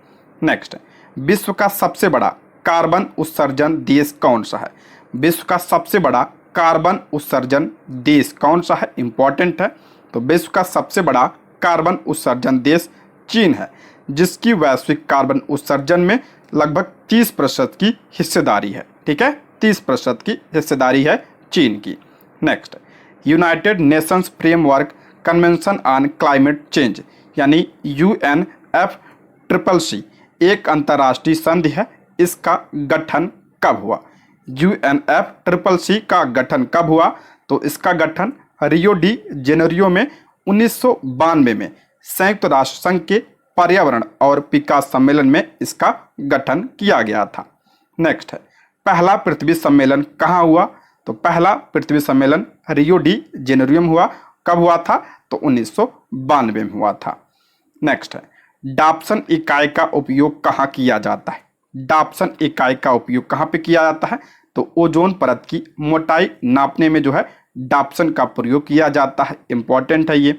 नेक्स्ट है, विश्व का सबसे बड़ा कार्बन उत्सर्जन देश कौन सा है? विश्व का सबसे बड़ा कार्बन उत्सर्जन देश कौन सा है? इंपॉर्टेंट है। तो विश्व का सबसे बड़ा कार्बन उत्सर्जन देश चीन है, जिसकी वैश्विक कार्बन उत्सर्जन में लगभग 30% की हिस्सेदारी है। ठीक है, 30% की हिस्सेदारी है चीन की। Next, United Nations framework convention on climate change यानी UNFCCC एक अंतर्राष्ट्रीय संधि है। इसका गठन कब हुआ? UNFCCC का गठन कब हुआ? तो इसका गठन रियो डी जेनेरियो में 1992 में संयुक्त राष्ट्र संघ के पर्यावरण और विकास सम्मेलन में इसका गठन किया गया था। नेक्स्ट है, पहला पृथ्वी सम्मेलन कहाँ हुआ? तो पहला पृथ्वी सम्मेलन रियो डी जेनेरियो में हुआ। कब हुआ था? तो 1992 में हुआ था। नेक्स्ट है, डाप्सन इकाई का उपयोग कहाँ किया जाता है? डाप्सन इकाई का उपयोग कहाँ पे किया जाता है? तो ओजोन परत की मोटाई नापने में जो है डाप्सन का प्रयोग किया जाता है। इंपॉर्टेंट है ये।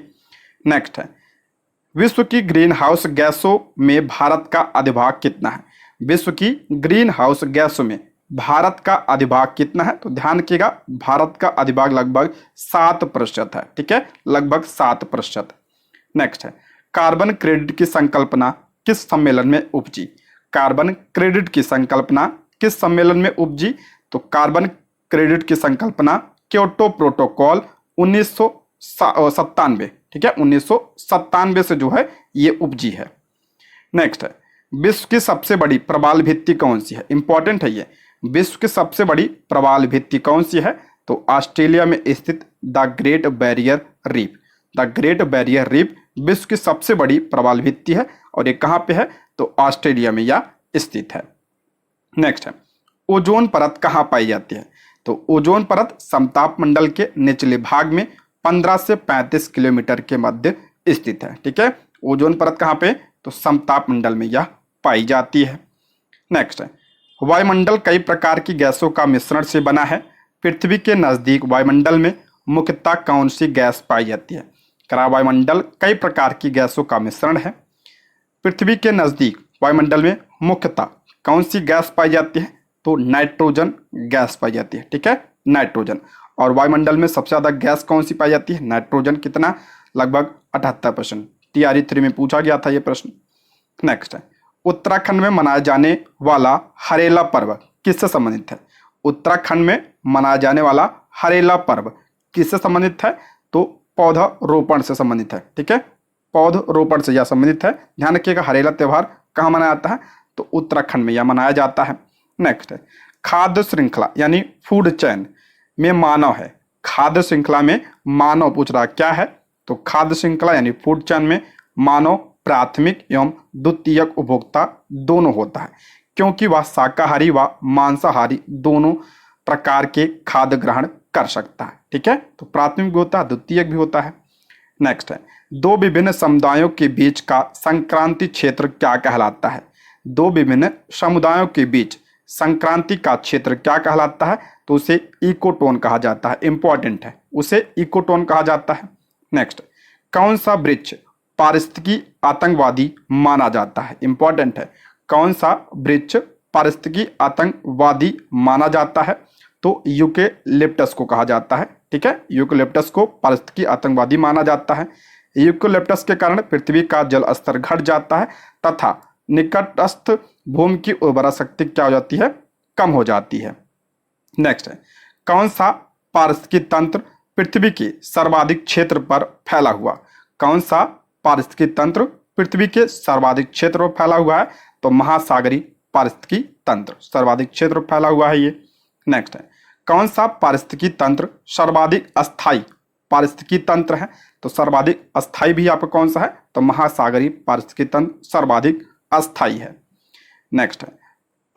नेक्स्ट है, विश्व की ग्रीन हाउस गैसों में भारत का अधिभाग कितना है? विश्व की ग्रीन हाउस गैसों में भारत का अधिभाग कितना है? तो ध्यान रखिएगा, भारत का अधिभाग लगभग 7% है। ठीक है, लगभग 7%। नेक्स्ट है, कार्बन क्रेडिट की संकल्पना किस सम्मेलन में उपजी? कार्बन क्रेडिट की संकल्पना किस सम्मेलन में उपजी? तो कार्बन क्रेडिट की संकल्पना क्योटो प्रोटोकॉल 1997, ठीक है, 1997 से जो है ये उपजी है। नेक्स्ट है, विश्व की सबसे बड़ी प्रवाल भित्ति कौन सी है? इंपॉर्टेंट है ये। विश्व की सबसे बड़ी प्रवाल भित्ति कौन सी है? तो ऑस्ट्रेलिया में स्थित the great barrier reef. The great barrier reef विश्व की सबसे बड़ी प्रवाल भित्ति है और ये कहाँ पे है? तो ऑस्ट्रेलिया में यह स्थित है। नेक्स्ट है, ओजोन परत कहाँ पाई जाती है? तो ओजोन परत समताप मंडल के निचले भाग में 15 से 35 किलोमीटर के मध्य स्थित है। ठीक है, ओजोन परत कहाँ पे? तो समताप मंडल में यह पाई जाती है। नेक्स्ट है, वायुमंडल कई प्रकार की गैसों का मिश्रण से बना है। पृथ्वी के नजदीक वायुमंडल में मुख्यतः कौन सी गैस पाई जाती है? वायुमंडल कई प्रकार की गैसों का मिश्रण है। पृथ्वी के नजदीक वायुमंडल में मुख्यतः कौन सी गैस पाई जाती है? तो नाइट्रोजन गैस पाई जाती है। ठीक है, नाइट्रोजन। और वायुमंडल में सबसे ज्यादा गैस कौन सी पाई जाती है? नाइट्रोजन। कितना? लगभग 78%। TRE 3 में पूछा गया था ये प्रश्न। नेक्स्ट है, उत्तराखंड में मनाया जाने वाला हरेला पर्व किससे संबंधित है? उत्तराखंड में मनाया जाने वाला हरेला पर्व किससे संबंधित है? तो पौधारोपण से संबंधित है। ठीक है, पौधारोपण से यह संबंधित है। ध्यान रखिएगा, हरेला त्योहार कहाँ मनाया जाता है? तो उत्तराखंड में यह मनाया जाता है। नेक्स्ट है, खाद्य श्रृंखला यानी फूड चेन में मानव है। खाद्य श्रृंखला में मानव पूछ रहा क्या है? तो खाद्य श्रृंखला यानी फूड चेन में मानव प्राथमिक एवं द्वितीयक उपभोक्ता दोनों होता है, क्योंकि वह शाकाहारी व मांसाहारी दोनों प्रकार के खाद्य ग्रहण कर सकता है। ठीक है, तो प्राथमिक भी होता है, द्वितीयक भी होता है। नेक्स्ट है, दो विभिन्न समुदायों के बीच का संक्रांति क्षेत्र क्या कहलाता है? दो विभिन्न समुदायों के बीच संक्रांति का क्षेत्र क्या कहलाता है? तो उसे इकोटोन कहा जाता है। इंपॉर्टेंट है, उसे इकोटोन कहा जाता है। नेक्स्ट, कौन सा वृक्ष पारिस्थितिकी आतंकवादी माना जाता है? इंपॉर्टेंट है, कौन सा वृक्ष पारिस्थितिकी आतंकवादी माना जाता है? तो यूकेलिप्टस को कहा जाता है। ठीक है, यूकेलिप्टस को पारिस्थितिकी आतंकवादी माना जाता है। यूकेलिप्टस के कारण पृथ्वी का जल स्तर घट जाता है तथा निकटस्थ भूमि की उर्वरा शक्ति क्या हो जाती है? कम हो जाती है। नेक्स्ट है, कौन सा पारिस्थितिकी तंत्र पृथ्वी के सर्वाधिक क्षेत्र पर फैला हुआ? कौन सा पारिस्थितिकी तंत्र पृथ्वी के सर्वाधिक क्षेत्र पर फैला हुआ है? तो महासागरीय पारिस्थितिकी तंत्र सर्वाधिक क्षेत्र पर फैला हुआ है ये। नेक्स्ट है, कौन सा पारिस्थितिकी तंत्र सर्वाधिक अस्थायी पारिस्थितिकी तंत्र है? तो सर्वाधिक अस्थायी भी आपका कौन सा है? तो महासागरीय पारिस्थितिकी तंत्र सर्वाधिक अस्थायी है। नेक्स्ट है,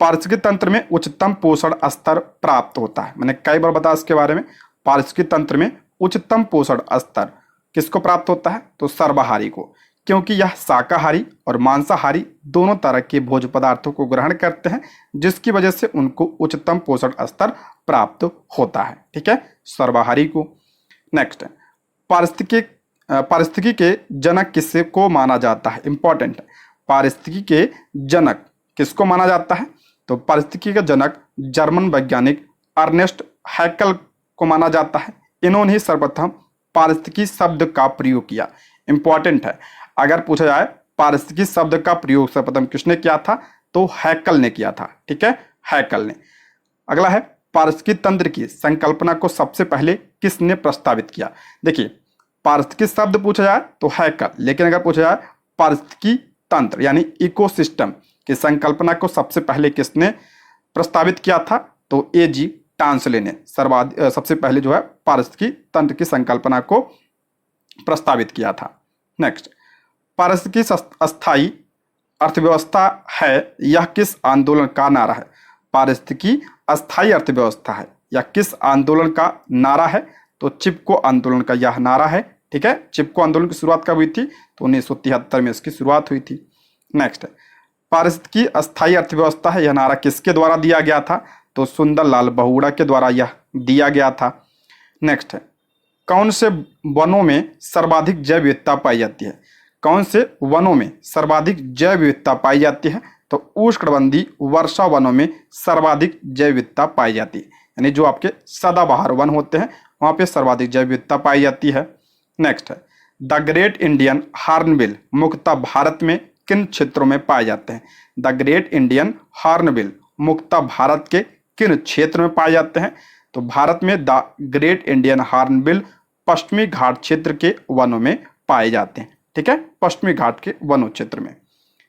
पारिस्थितिकी तंत्र में उच्चतम पोषण स्तर प्राप्त होता है। मैंने कई बार बताया इसके बारे में। पारिस्थितिकी तंत्र में उच्चतम पोषण स्तर किसको प्राप्त होता है? तो सर्वाहारी को, क्योंकि यह शाकाहारी और मांसाहारी दोनों तरह के भोज्य पदार्थों को ग्रहण करते हैं, जिसकी वजह से उनको उच्चतम पोषण स्तर प्राप्त होता है। ठीक है, सर्वाहारी को। नेक्स्ट है, पारिस्थितिकी पारिस्थितिकी के जनक किससे को माना जाता है? इंपॉर्टेंट है। पारिस्थितिकी के जनक किसको माना जाता है? तो पारिस्थितिकी का जनक जर्मन वैज्ञानिक अर्नेस्ट हैकल को माना जाता है। इन्होंने ही सर्वप्रथम पारिस्थितिकी शब्द का प्रयोग किया। इंपॉर्टेंट है, अगर पूछा जाए पारिस्थितिकी शब्द का प्रयोग सर्वप्रथम किसने किया था, तो हैकल ने किया था। ठीक है, हैकल ने। अगला है, पारिस्थितिकी तंत्र की संकल्पना को सबसे पहले किसने प्रस्तावित किया? देखिए, पारिस्थितिकी शब्द पूछा जाए तो हैकल, लेकिन अगर पूछा जाए पारिस्थितिकी तंत्र यानी इकोसिस्टम की संकल्पना को सबसे पहले किसने प्रस्तावित किया था, तो A.G. टांसले ने सबसे पहले जो है पारिस्थितिकी तंत्र की संकल्पना को प्रस्तावित किया था। नेक्स्ट, पारिस्थितिकी अस्थायी अर्थव्यवस्था है, यह किस आंदोलन का नारा है? पारिस्थितिकी अस्थायी अर्थव्यवस्था है या किस आंदोलन का नारा है? तो चिपको आंदोलन का यह नारा है। ठीक है, चिपको आंदोलन की शुरुआत कब हुई थी? तो 1973 में इसकी शुरुआत हुई थी। नेक्स्ट, पारिस्थितिकी अस्थायी अर्थव्यवस्था है, यह नारा किसके द्वारा दिया गया था? तो सुंदरलाल बहुगुणा के द्वारा यह दिया गया था। नेक्स्ट है, कौन से वनों में सर्वाधिक जैव विविधता पाई जाती है? कौन से वनों में सर्वाधिक जैव विविधता पाई जाती है? तो उष्णकटिबंधीय वर्षा वनों में सर्वाधिक जैव विविधता पाई जाती है, यानी जो आपके सदाबहार वन होते हैं वहां पे सर्वाधिक जैव विविधता पाई जाती है। नेक्स्ट है, द ग्रेट इंडियन हॉर्नबिल मुख्यतः भारत में किन क्षेत्रों में पाए जाते हैं? द ग्रेट इंडियन हॉर्नबिल मुख्यतः भारत के किन क्षेत्र में पाए जाते हैं? तो भारत में द ग्रेट इंडियन हॉर्नबिल पश्चिमी घाट क्षेत्र के वनों में पाए जाते हैं। ठीक है, पश्चिमी घाट के वनों क्षेत्र में।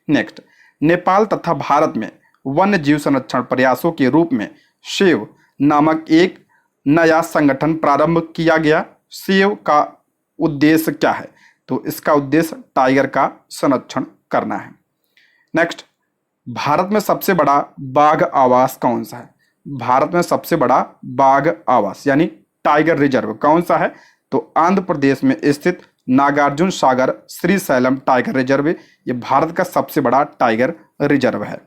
नेक्स्ट, नेपाल तथा भारत में वन्य जीव संरक्षण प्रयासों के रूप में सेव नामक एक नया संगठन प्रारंभ किया गया। सेव का उद्देश्य क्या है? तो इसका उद्देश्य टाइगर का संरक्षण करना है। नेक्स्ट, भारत में सबसे बड़ा बाघ आवास कौन सा है? भारत में सबसे बड़ा बाघ आवास यानी टाइगर रिजर्व कौन सा है? तो आंध्र प्रदेश में स्थित नागार्जुन सागर श्रीशैलम टाइगर रिजर्व, ये भारत का सबसे बड़ा टाइगर रिजर्व है।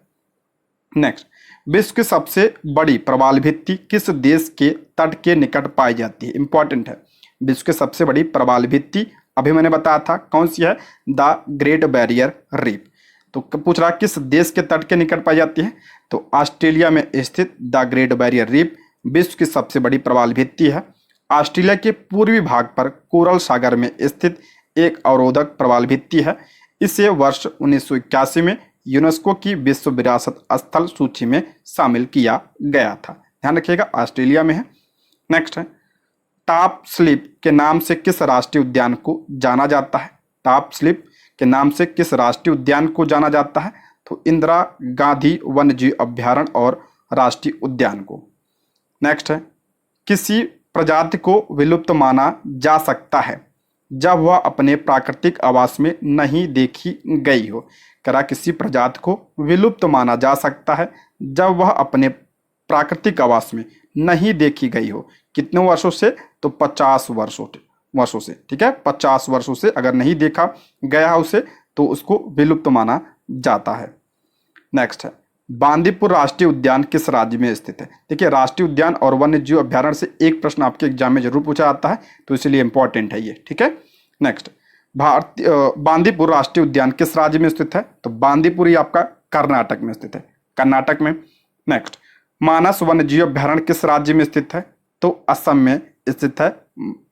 नेक्स्ट, विश्व की सबसे बड़ी प्रवाल भित्ति किस देश के तट के निकट पाई जाती है? इंपॉर्टेंट है, विश्व की सबसे बड़ी प्रवाल भित्ति अभी मैंने बताया था कौन सी है, द ग्रेट बैरियर रीफ। तो पूछ रहा किस देश के तट के निकट पाई जाती है? तो ऑस्ट्रेलिया में स्थित द ग्रेट बैरियर रीफ विश्व की सबसे बड़ी प्रवाल भित्ति है। ऑस्ट्रेलिया के पूर्वी भाग पर कोरल सागर में स्थित एक अवरोधक प्रवाल भित्ति है। इसे वर्ष 1981 में यूनेस्को की विश्व विरासत स्थल सूची में शामिल किया गया था। ध्यान रखिएगा, ऑस्ट्रेलिया में है। नेक्स्ट है, टॉप स्लिप के नाम से किस राष्ट्रीय उद्यान को जाना जाता है? टॉप स्लिप के नाम से किस राष्ट्रीय उद्यान को जाना जाता है? तो इंदिरा गांधी वन्यजीव अभ्यारण्य और राष्ट्रीय उद्यान को। नेक्स्ट है, किसी प्रजाति को विलुप्त माना जा सकता है जब वह अपने प्राकृतिक आवास में नहीं देखी गई हो। करा किसी प्रजाति को विलुप्त माना जा सकता है जब वह अपने प्राकृतिक आवास में नहीं देखी गई हो। कितने वर्षों से? तो 50 वर्षों से। ठीक है, 50 वर्षों से अगर नहीं देखा गया उसे तो उसको विलुप्त माना जाता है। नेक्स्ट है, बांदीपुर राष्ट्रीय उद्यान किस राज्य में स्थित है? देखिए, राष्ट्रीय उद्यान और वन्य जीव अभ्यारण्य से एक प्रश्न आपके एग्जाम में जरूर पूछा जाता है, तो इसलिए इंपॉर्टेंट है ये। ठीक है, नेक्स्ट, बांदीपुर राष्ट्रीय उद्यान किस राज्य में स्थित है? तो बांदीपुर ही आपका कर्नाटक में स्थित है, कर्नाटक में। नेक्स्ट, मानस वन्य जीव अभ्यारण्य किस राज्य में स्थित है? तो असम में स्थित है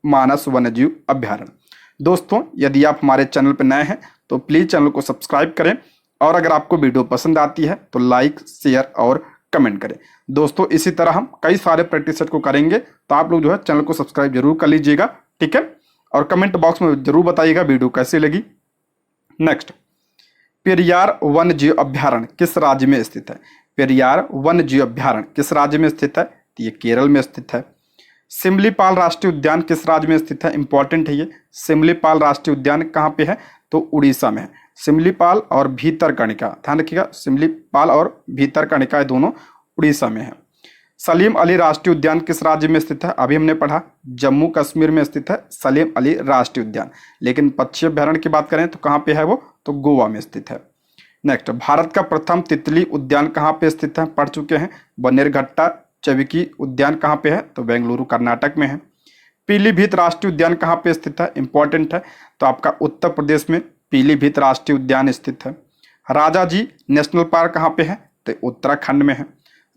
मानस वन्य जीव अभ्यारण्य। दोस्तों, यदि आप हमारे चैनल पर नए हैं तो प्लीज चैनल को सब्सक्राइब करें, और अगर आपको वीडियो पसंद आती है तो लाइक, शेयर और कमेंट करें। दोस्तों, इसी तरह हम कई सारे प्रैक्टिस सेट को करेंगे, तो आप लोग जो है चैनल को सब्सक्राइब जरूर कर लीजिएगा। ठीक है, और कमेंट बॉक्स में जरूर बताइएगा वीडियो कैसी लगी। नेक्स्ट, पेरियार वन्य जीव अभ्यारण्य किस राज्य में स्थित है? पेरियार वन्य जीव अभ्यारण्य किस राज्य में स्थित है? तो ये केरल में स्थित है। सिमलीपाल राष्ट्रीय उद्यान किस राज्य में स्थित है? इंपॉर्टेंट है ये। सिमलीपाल राष्ट्रीय उद्यान कहाँ पे है? तो उड़ीसा में है। सिमलीपाल और भीतरकनिका, ध्यान रखिएगा, सिमलीपाल और भीतरकनिका दोनों उड़ीसा में है। सलीम अली राष्ट्रीय उद्यान किस राज्य में स्थित है? अभी हमने पढ़ा जम्मू कश्मीर में स्थित है सलीम अली राष्ट्रीय उद्यान, लेकिन पक्षी अभ्यारण्य की बात करें तो कहाँ पे है वो? तो गोवा में स्थित है। नेक्स्ट, भारत का प्रथम तितली उद्यान कहाँ पे स्थित है? पढ़ चुके हैं, बन्नेरघट्टा चविकी उद्यान कहाँ पे है? तो बेंगलुरु कर्नाटक में है। पीलीभीत राष्ट्रीय उद्यान कहाँ पे स्थित है, इंपॉर्टेंट है, तो आपका उत्तर प्रदेश में पीलीभीत राष्ट्रीय उद्यान स्थित है। राजाजी नेशनल पार्क कहाँ पे है, तो उत्तराखंड में है।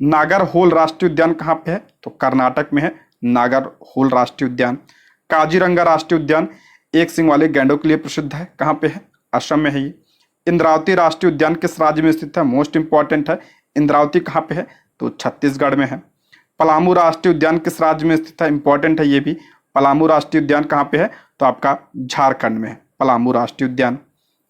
नागरहोल राष्ट्रीय उद्यान कहाँ पे है, तो कर्नाटक में है नागरहोल राष्ट्रीय उद्यान। काजीरंगा राष्ट्रीय उद्यान एक सिंग वाले गैंडों के लिए प्रसिद्ध है, कहाँ पे है, असम में है ये। इंद्रावती राष्ट्रीय उद्यान किस राज्य में स्थित है, मोस्ट इंपॉर्टेंट है, इंद्रावती कहाँ पे है, तो छत्तीसगढ़ में है। पलामू राष्ट्रीय उद्यान किस राज्य में स्थित है, इंपॉर्टेंट है ये भी, पलामू राष्ट्रीय उद्यान कहाँ पे है, तो आपका झारखंड में है पलामू राष्ट्रीय उद्यान।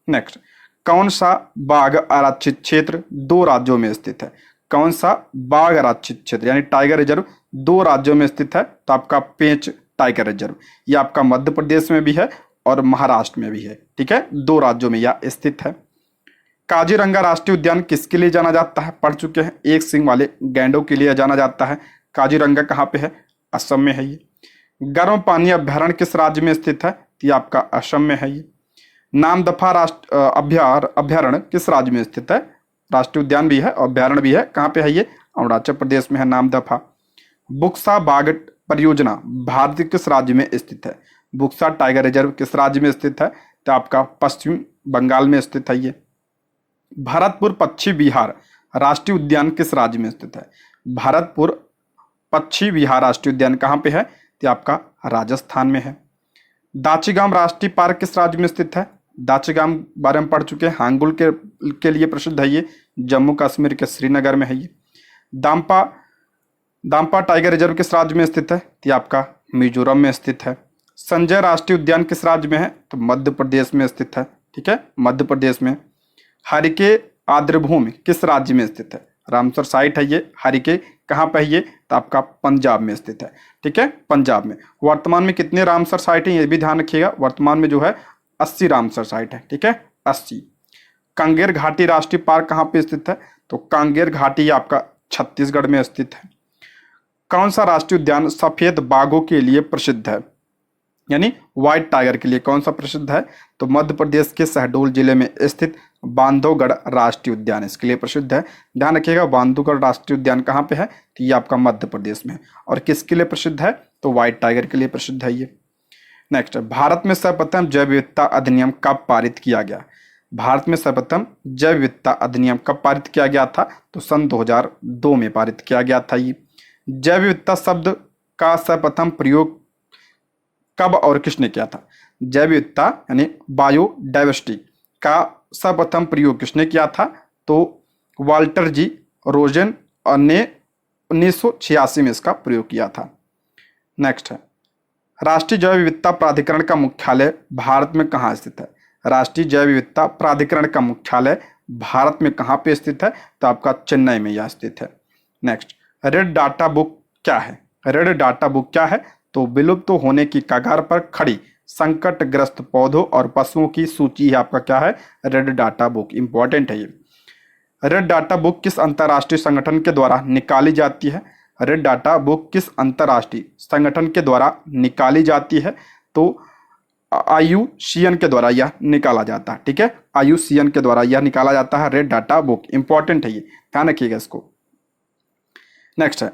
नेक्स्ट, कौन सा बाघ आरक्षित क्षेत्र दो राज्यों में स्थित है, कौन सा बाघ आरक्षित क्षेत्र यानी टाइगर रिजर्व दो राज्यों में स्थित है, तो आपका पेंच टाइगर रिजर्व, ये आपका मध्य प्रदेश में भी है और महाराष्ट्र में भी है, ठीक है, दो राज्यों में यह स्थित है। काजीरंगा राष्ट्रीय उद्यान किसके लिए जाना जाता है, पढ़ चुके हैं, एक सिंग वाले गैंडों के लिए जाना जाता है। काजीरंगा कहाँ पे है, असम में है ये। गर्म पानी अभ्यारण्य किस राज्य में स्थित है, तो ये आपका असम में है ये। नामदफा राष्ट्र अभ्यारण्य किस राज्य में स्थित है, राष्ट्रीय उद्यान भी है और अभ्यारण्य भी है, कहाँ पे है ये, अरुणाचल प्रदेश में है नामदफा। बुक्सा बाघ परियोजना भारत के किस राज्य में स्थित है, बुक्सा टाइगर रिजर्व किस राज्य में स्थित है, तो आपका पश्चिम बंगाल में स्थित है ये। भरतपुर पक्षी विहार राष्ट्रीय उद्यान किस राज्य में स्थित है, भरतपुर पक्षी विहार राष्ट्रीय उद्यान कहाँ पे है, तो आपका राजस्थान में है। दाचीगाम राष्ट्रीय पार्क किस राज्य में स्थित है, दाचीगाम बारे में पढ़ चुके हैं, हांगुल के लिए प्रसिद्ध है ये, जम्मू कश्मीर के श्रीनगर में है ये। दाम्पा टाइगर रिजर्व किस राज्य में स्थित है, तो आपका मिजोरम में स्थित है। संजय राष्ट्रीय उद्यान किस राज्य में है, तो मध्य प्रदेश में स्थित है, ठीक है, मध्य प्रदेश में। हरिके आर्द्रभूमि किस राज्य में स्थित है, रामसर साइट है ये, हरिके कहाँ पे है ये, तो आपका पंजाब में स्थित है, ठीक है, पंजाब में। वर्तमान में कितने रामसर साइट हैं ये भी ध्यान रखिएगा, वर्तमान में जो है 80 रामसर साइट है, ठीक है, 80। कांगेर घाटी राष्ट्रीय पार्क कहाँ पे स्थित है, तो कांगेर घाटी आपका छत्तीसगढ़ में स्थित है। कौन सा राष्ट्रीय उद्यान सफेद बाघों के लिए प्रसिद्ध है, यानी व्हाइट टाइगर के लिए कौन सा प्रसिद्ध है, तो मध्य प्रदेश के शहडोल जिले में स्थित बांधवगढ़ राष्ट्रीय उद्यान इसके लिए प्रसिद्ध है। ध्यान रखिएगा, बांधवगढ़ राष्ट्रीय उद्यान कहाँ पे है, तो ये आपका मध्य प्रदेश में है। और किसके लिए प्रसिद्ध है, तो व्हाइट टाइगर के लिए प्रसिद्ध है ये। नेक्स्ट, भारत में सर्वप्रथम जैव विविधता अधिनियम कब पारित किया गया, भारत में सर्वप्रथम जैव विविधता अधिनियम कब पारित किया गया था, तो सन 2002 में पारित किया गया था ये। जैव विविधता शब्द का सर्वप्रथम प्रयोग कब और किसने किया था, जैव विविधता यानी बायोडाइवर्सिटी का सर्वप्रथम प्रयोग किसने किया था, तो वाल्टर जी रोजेन ने 1986 में इसका प्रयोग किया था। नेक्स्ट है, राष्ट्रीय जैव विविधता प्राधिकरण का मुख्यालय भारत में कहाँ स्थित है, राष्ट्रीय जैव विविधता प्राधिकरण का मुख्यालय भारत में कहाँ पे स्थित है, तो आपका चेन्नई में यह स्थित है। नेक्स्ट, रेड डाटा बुक क्या है, रेड डाटा बुक क्या है, तो विलुप्त तो होने की कगार पर खड़ी संकटग्रस्त पौधों और पशुओं की सूची है आपका क्या है, रेड डाटा बुक, इंपॉर्टेंट है ये। रेड डाटा बुक किस अंतर्राष्ट्रीय संगठन के द्वारा निकाली जाती है, रेड डाटा बुक किस अंतर्राष्ट्रीय संगठन के द्वारा निकाली जाती है, तो IUCN के द्वारा यह निकाला जाता है, ठीक है, IUCN के द्वारा यह निकाला जाता है रेड डाटा बुक, इंपॉर्टेंट है ये, ध्यान रखिएगा इसको। नेक्स्ट है,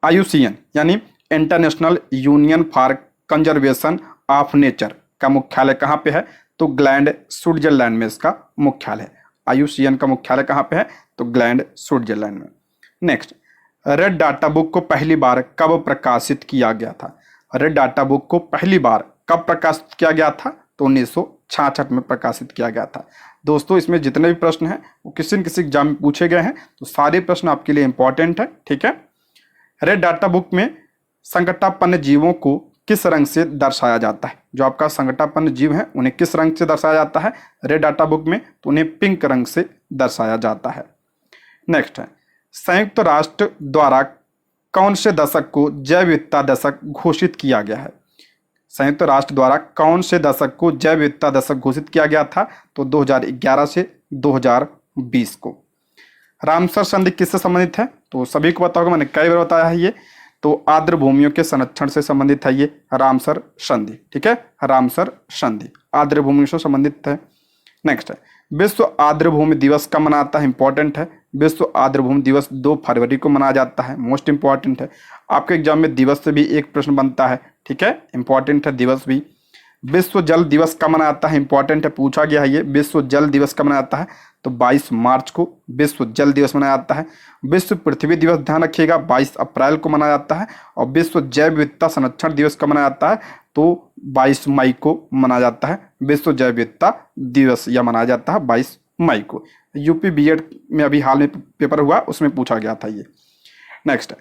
IUCN यानी international union for conservation of nature का मुख्यालय कहाँ पे है, तो ग्लैंड स्विट्जरलैंड में इसका मुख्यालय है। IUCN का मुख्यालय कहाँ पे है, तो ग्लैंड स्विट्जरलैंड में। नेक्स्ट, रेड डाटा बुक को पहली बार कब प्रकाशित किया गया था, रेड डाटा बुक को पहली बार कब प्रकाशित किया गया था, तो 1966 में प्रकाशित किया गया था। दोस्तों इसमें जितने भी प्रश्न हैं वो किसी न किसी एग्जाम में पूछे गए हैं, तो सारे प्रश्न आपके लिए इंपॉर्टेंट है, ठीक है। रेड डाटा बुक में संकटापन्न जीवों को किस रंग से दर्शाया जाता है, जो आपका संकटापन्न जीव है उन्हें किस रंग से दर्शाया जाता है रेड डाटा बुक में, तो उन्हें पिंक रंग से दर्शाया जाता है। नेक्स्ट है, संयुक्त राष्ट्र द्वारा कौन से दशक को जैव विविधता दशक घोषित किया गया है, संयुक्त राष्ट्र द्वारा कौन से दशक को जैव विविधता दशक घोषित किया गया था, तो 2011 से 2020 को। रामसर संधि किससे संबंधित है, तो सभी को पता होगा, मैंने कई बार बताया है ये, तो आर्द्र भूमियों के संरक्षण से संबंधित है ये रामसर संधि, ठीक है, रामसर संधि आर्द्र भूमियों से संबंधित है। नेक्स्ट है, विश्व आर्द्र भूमि दिवस कब मनाता है, इंपॉर्टेंट है, विश्व आर्द्रभूमि दिवस 2 फरवरी को मनाया जाता है। मोस्ट इंपॉर्टेंट है, आपके एग्जाम में दिवस से भी एक प्रश्न बनता है, ठीक है, इंपॉर्टेंट है दिवस भी। विश्व जल दिवस कब मनाया जाता है, इंपॉर्टेंट है, पूछा गया है ये। विश्व जल दिवस कब मनाया जाता है, तो 22 मार्च को विश्व जल दिवस मनाया जाता है। विश्व पृथ्वी दिवस ध्यान रखिएगा 22 अप्रैल को मनाया जाता है। और विश्व जैव विविधता संरक्षण दिवस कब मनाया जाता है, तो 22 मई को मनाया जाता है। विश्व जैव विविधता दिवस यह मनाया जाता है 22 मई को। यूपी बीएड में अभी हाल में पेपर हुआ, उसमें पूछा गया था ये। नेक्स्ट,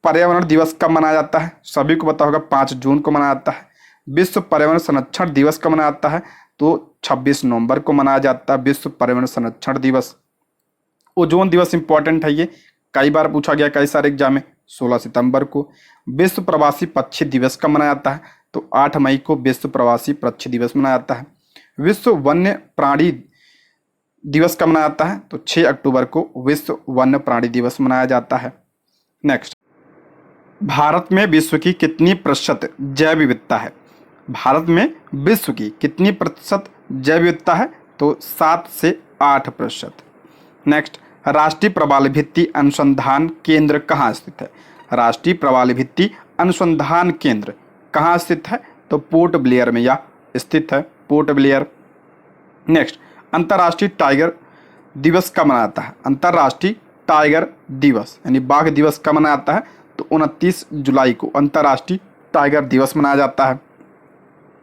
पर्यावरण दिवस कब मनाया जाता है, सभी को पता होगा 5 जून को मनाया जाता है। विश्व पर्यावरण संरक्षण दिवस कब मनाया जाता है, तो 26 नवंबर को मनाया जाता है विश्व पर्यावरण संरक्षण दिवस। ओजोन दिवस इंपॉर्टेंट है, ये कई बार पूछा गया कई सारे एग्जाम में, 16 सितंबर को। विश्व प्रवासी पक्षी दिवस कब मनाया जाता है, तो 8 मई को विश्व प्रवासी पक्षी दिवस मनाया जाता है। विश्व वन्य प्राणी दिवस कब मनाया जाता है, तो 6 अक्टूबर को विश्व वन्य प्राणी दिवस मनाया जाता है। नेक्स्ट, भारत में विश्व की कितनी प्रतिशत जैव विविधता है, भारत में विश्व की कितनी प्रतिशत जैव विविधता है, तो 7 से 8%। नेक्स्ट, राष्ट्रीय प्रवाल भित्ति अनुसंधान केंद्र कहाँ स्थित है, राष्ट्रीय प्रवाल भित्ति अनुसंधान केंद्र कहाँ स्थित है, तो पोर्ट ब्लेयर में यह स्थित है, पोर्ट ब्लेयर। नेक्स्ट, अंतर्राष्ट्रीय टाइगर दिवस कब मनाया जाता है, अंतर्राष्ट्रीय टाइगर दिवस यानी बाघ दिवस कब मनाया जाता है, तो 29 जुलाई को अंतर्राष्ट्रीय टाइगर दिवस मनाया जाता है।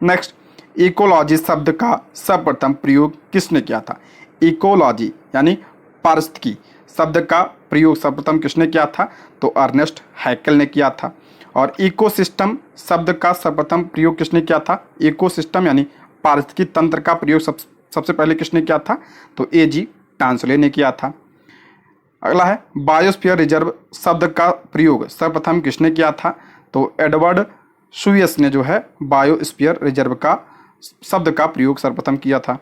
नेक्स्ट, इकोलॉजी शब्द का सर्वप्रथम प्रयोग किसने किया था, इकोलॉजी यानी पारिस्थितिकी शब्द का प्रयोग सर्वप्रथम किसने किया था, तो अर्नेस्ट हैकेल ने किया था। और इकोसिस्टम शब्द का सर्वप्रथम प्रयोग किसने किया था, इकोसिस्टम यानी पारिस्थितिकी तंत्र का प्रयोग सबसे पहले किसने किया था, तो A.G. टांसले ने किया था। अगला है बायोस्फीयर रिजर्व शब्द का प्रयोग सर्वप्रथम किसने किया था, तो एडवर्ड सुयस ने जो है बायोस्फीयर रिजर्व का शब्द का प्रयोग सर्वप्रथम किया था।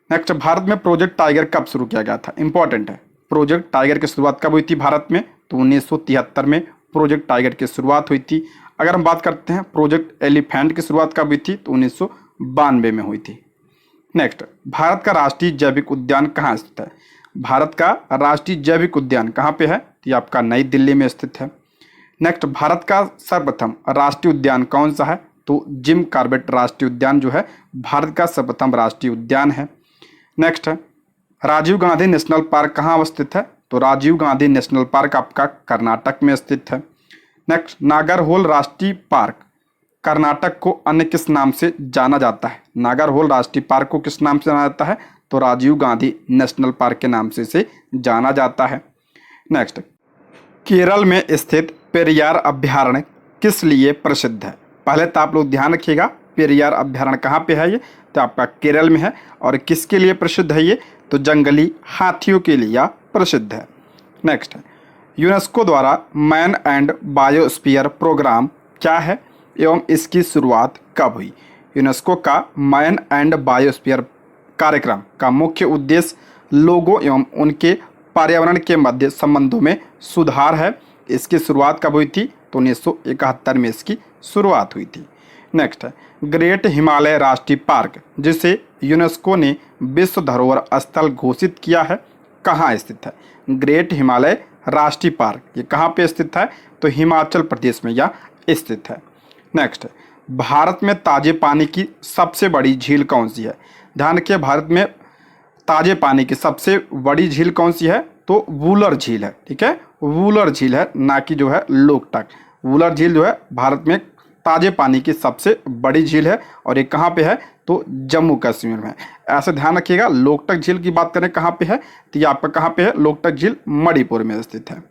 नेक्स्ट, भारत में प्रोजेक्ट टाइगर कब शुरू किया गया था, इंपॉर्टेंट है, प्रोजेक्ट टाइगर की शुरुआत कब हुई थी भारत में, तो 1973 में प्रोजेक्ट टाइगर की शुरुआत हुई थी। अगर हम बात करते हैं प्रोजेक्ट एलिफेंट की शुरुआत कब हुई थी, तो 1992 में हुई थी। नेक्स्ट, भारत का राष्ट्रीय जैविक उद्यान कहाँ स्थित है, भारत का राष्ट्रीय जैविक उद्यान कहाँ पे है, तो ये आपका नई दिल्ली में स्थित है। नेक्स्ट, भारत का सर्वप्रथम राष्ट्रीय उद्यान कौन सा है, तो जिम कॉर्बेट राष्ट्रीय उद्यान जो है भारत का सर्वप्रथम राष्ट्रीय उद्यान है। नेक्स्ट है राजीव गांधी नेशनल पार्क कहाँ अवस्थित है, तो राजीव गांधी नेशनल पार्क आपका कर्नाटक में स्थित है। नेक्स्ट, नागरहोल राष्ट्रीय पार्क कर्नाटक को अन्य किस नाम से जाना जाता है, नागरहोल राष्ट्रीय पार्क को किस नाम से जाना जाता है, तो राजीव गांधी नेशनल पार्क के नाम से इसे जाना जाता है। नेक्स्ट, केरल में स्थित पेरियार अभ्यारण्य किस लिए प्रसिद्ध है, पहले तो आप लोग ध्यान रखिएगा पेरियार अभ्यारण्य कहाँ पे है, ये तो आपका केरल में है। और किसके लिए प्रसिद्ध है ये, तो जंगली हाथियों के लिए प्रसिद्ध है। नेक्स्ट है यूनेस्को द्वारा मैन एंड बायोस्फीयर प्रोग्राम क्या है एवं इसकी शुरुआत कब हुई, यूनेस्को का मैन एंड बायोस्फीयर कार्यक्रम का मुख्य उद्देश्य लोगों एवं उनके पर्यावरण के मध्य संबंधों में सुधार है। इसकी शुरुआत कब हुई थी, तो 1971 में इसकी शुरुआत हुई थी। नेक्स्ट है ग्रेट हिमालय राष्ट्रीय पार्क जिसे यूनेस्को ने विश्व धरोहर स्थल घोषित किया है कहाँ स्थित है, ग्रेट हिमालय राष्ट्रीय पार्क ये कहाँ पे स्थित है, तो हिमाचल प्रदेश में यह स्थित है। नेक्स्ट है भारत में ताजे पानी की सबसे बड़ी झील कौन सी है, ध्यान रखिए भारत में ताजे पानी की सबसे बड़ी झील कौन सी है, तो वूलर झील है। ठीक है, वूलर झील है, ना कि जो है लोकटक। वूलर झील जो है भारत में ताजे पानी की सबसे बड़ी झील है और ये कहाँ पे है, तो जम्मू कश्मीर में। ऐसे ध्यान रखिएगा लोकटक झील की बात करें कहाँ पे है, तो ये आपका कहाँ पे है, लोकटक झील मणिपुर में स्थित है।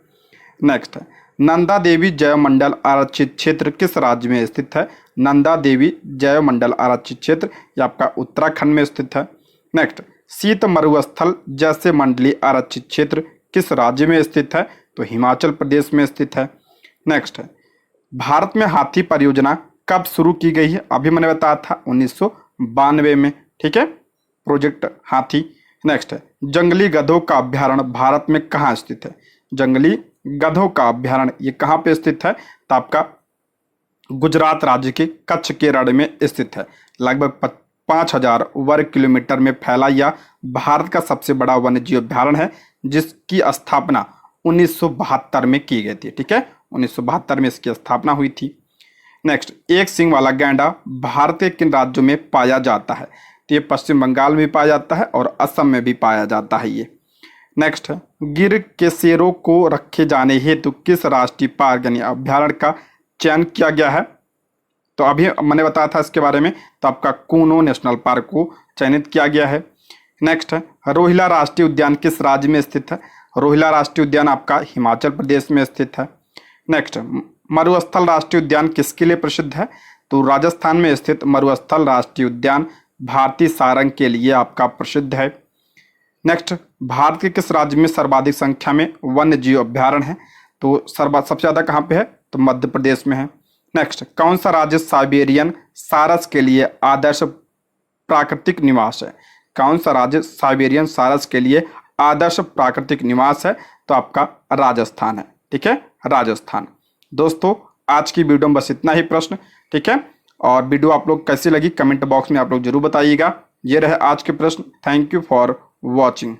नेक्स्ट है नंदा देवी जैव मंडल आरक्षित क्षेत्र किस राज्य में स्थित है, नंदा देवी जैव मंडल आरक्षित क्षेत्र ये आपका उत्तराखंड में स्थित है। नेक्स्ट शीत मरुस्थल जैसे मंडलीय आरक्षित क्षेत्र किस राज्य में स्थित है, तो हिमाचल प्रदेश में स्थित है। नेक्स्ट है भारत में हाथी परियोजना कब शुरू की गई है, अभी मैंने बताया था 1992 में। ठीक है, प्रोजेक्ट हाथी। नेक्स्ट है जंगली गधों का अभ्यारण्य भारत में कहाँ स्थित है, जंगली गधों का अभ्यारण्य ये कहाँ पे स्थित है, तो आपका गुजरात राज्य के कच्छ के रण में स्थित है। लगभग 5000 वर्ग किलोमीटर में फैला यह भारत का सबसे बड़ा वन्यजीव अभ्यारण्य है जिसकी स्थापना 1972 में की गई थी। ठीक है, 1972 में इसकी स्थापना हुई थी। नेक्स्ट, एक सींग वाला गैंडा भारत के किन राज्यों में पाया जाता है? तो ये पश्चिम बंगाल में भी पाया जाता है और असम में भी पाया जाता है ये। नेक्स्ट, गिर के शेरों को रखे जाने हेतु किस राष्ट्रीय पार्क यानी अभ्यारण्य का चयन किया गया है? तो अभी मैंने बताया था इसके बारे में, तो आपका कूनो नेशनल पार्क को चयनित किया गया है। नेक्स्ट है, रोहिला राष्ट्रीय उद्यान किस राज्य में स्थित है? रोहिला राष्ट्रीय उद्यान आपका हिमाचल प्रदेश में स्थित है। नेक्स्ट, मरुस्थल राष्ट्रीय उद्यान किसके लिए प्रसिद्ध है? तो राजस्थान में स्थित मरुस्थल राष्ट्रीय उद्यान भारतीय सारंग के लिए आपका प्रसिद्ध है। नेक्स्ट, भारत के किस राज्य में सर्वाधिक संख्या में वन्य जीव अभ्यारण्य है? तो सबसे ज्यादा कहाँ पे है? तो मध्य प्रदेश में है। नेक्स्ट, कौन सा राज्य साइबेरियन सारस के लिए आदर्श प्राकृतिक निवास है? कौन सा राज्य साइबेरियन सारस के लिए आदर्श प्राकृतिक निवास है? तो आपका राजस्थान है। ठीक है, राजस्थान। दोस्तों, आज की वीडियो में बस इतना ही प्रश्न। ठीक है, और वीडियो आप लोग कैसी लगी कमेंट बॉक्स में आप लोग जरूर बताइएगा। ये रहे आज के प्रश्न। Thank you for watching.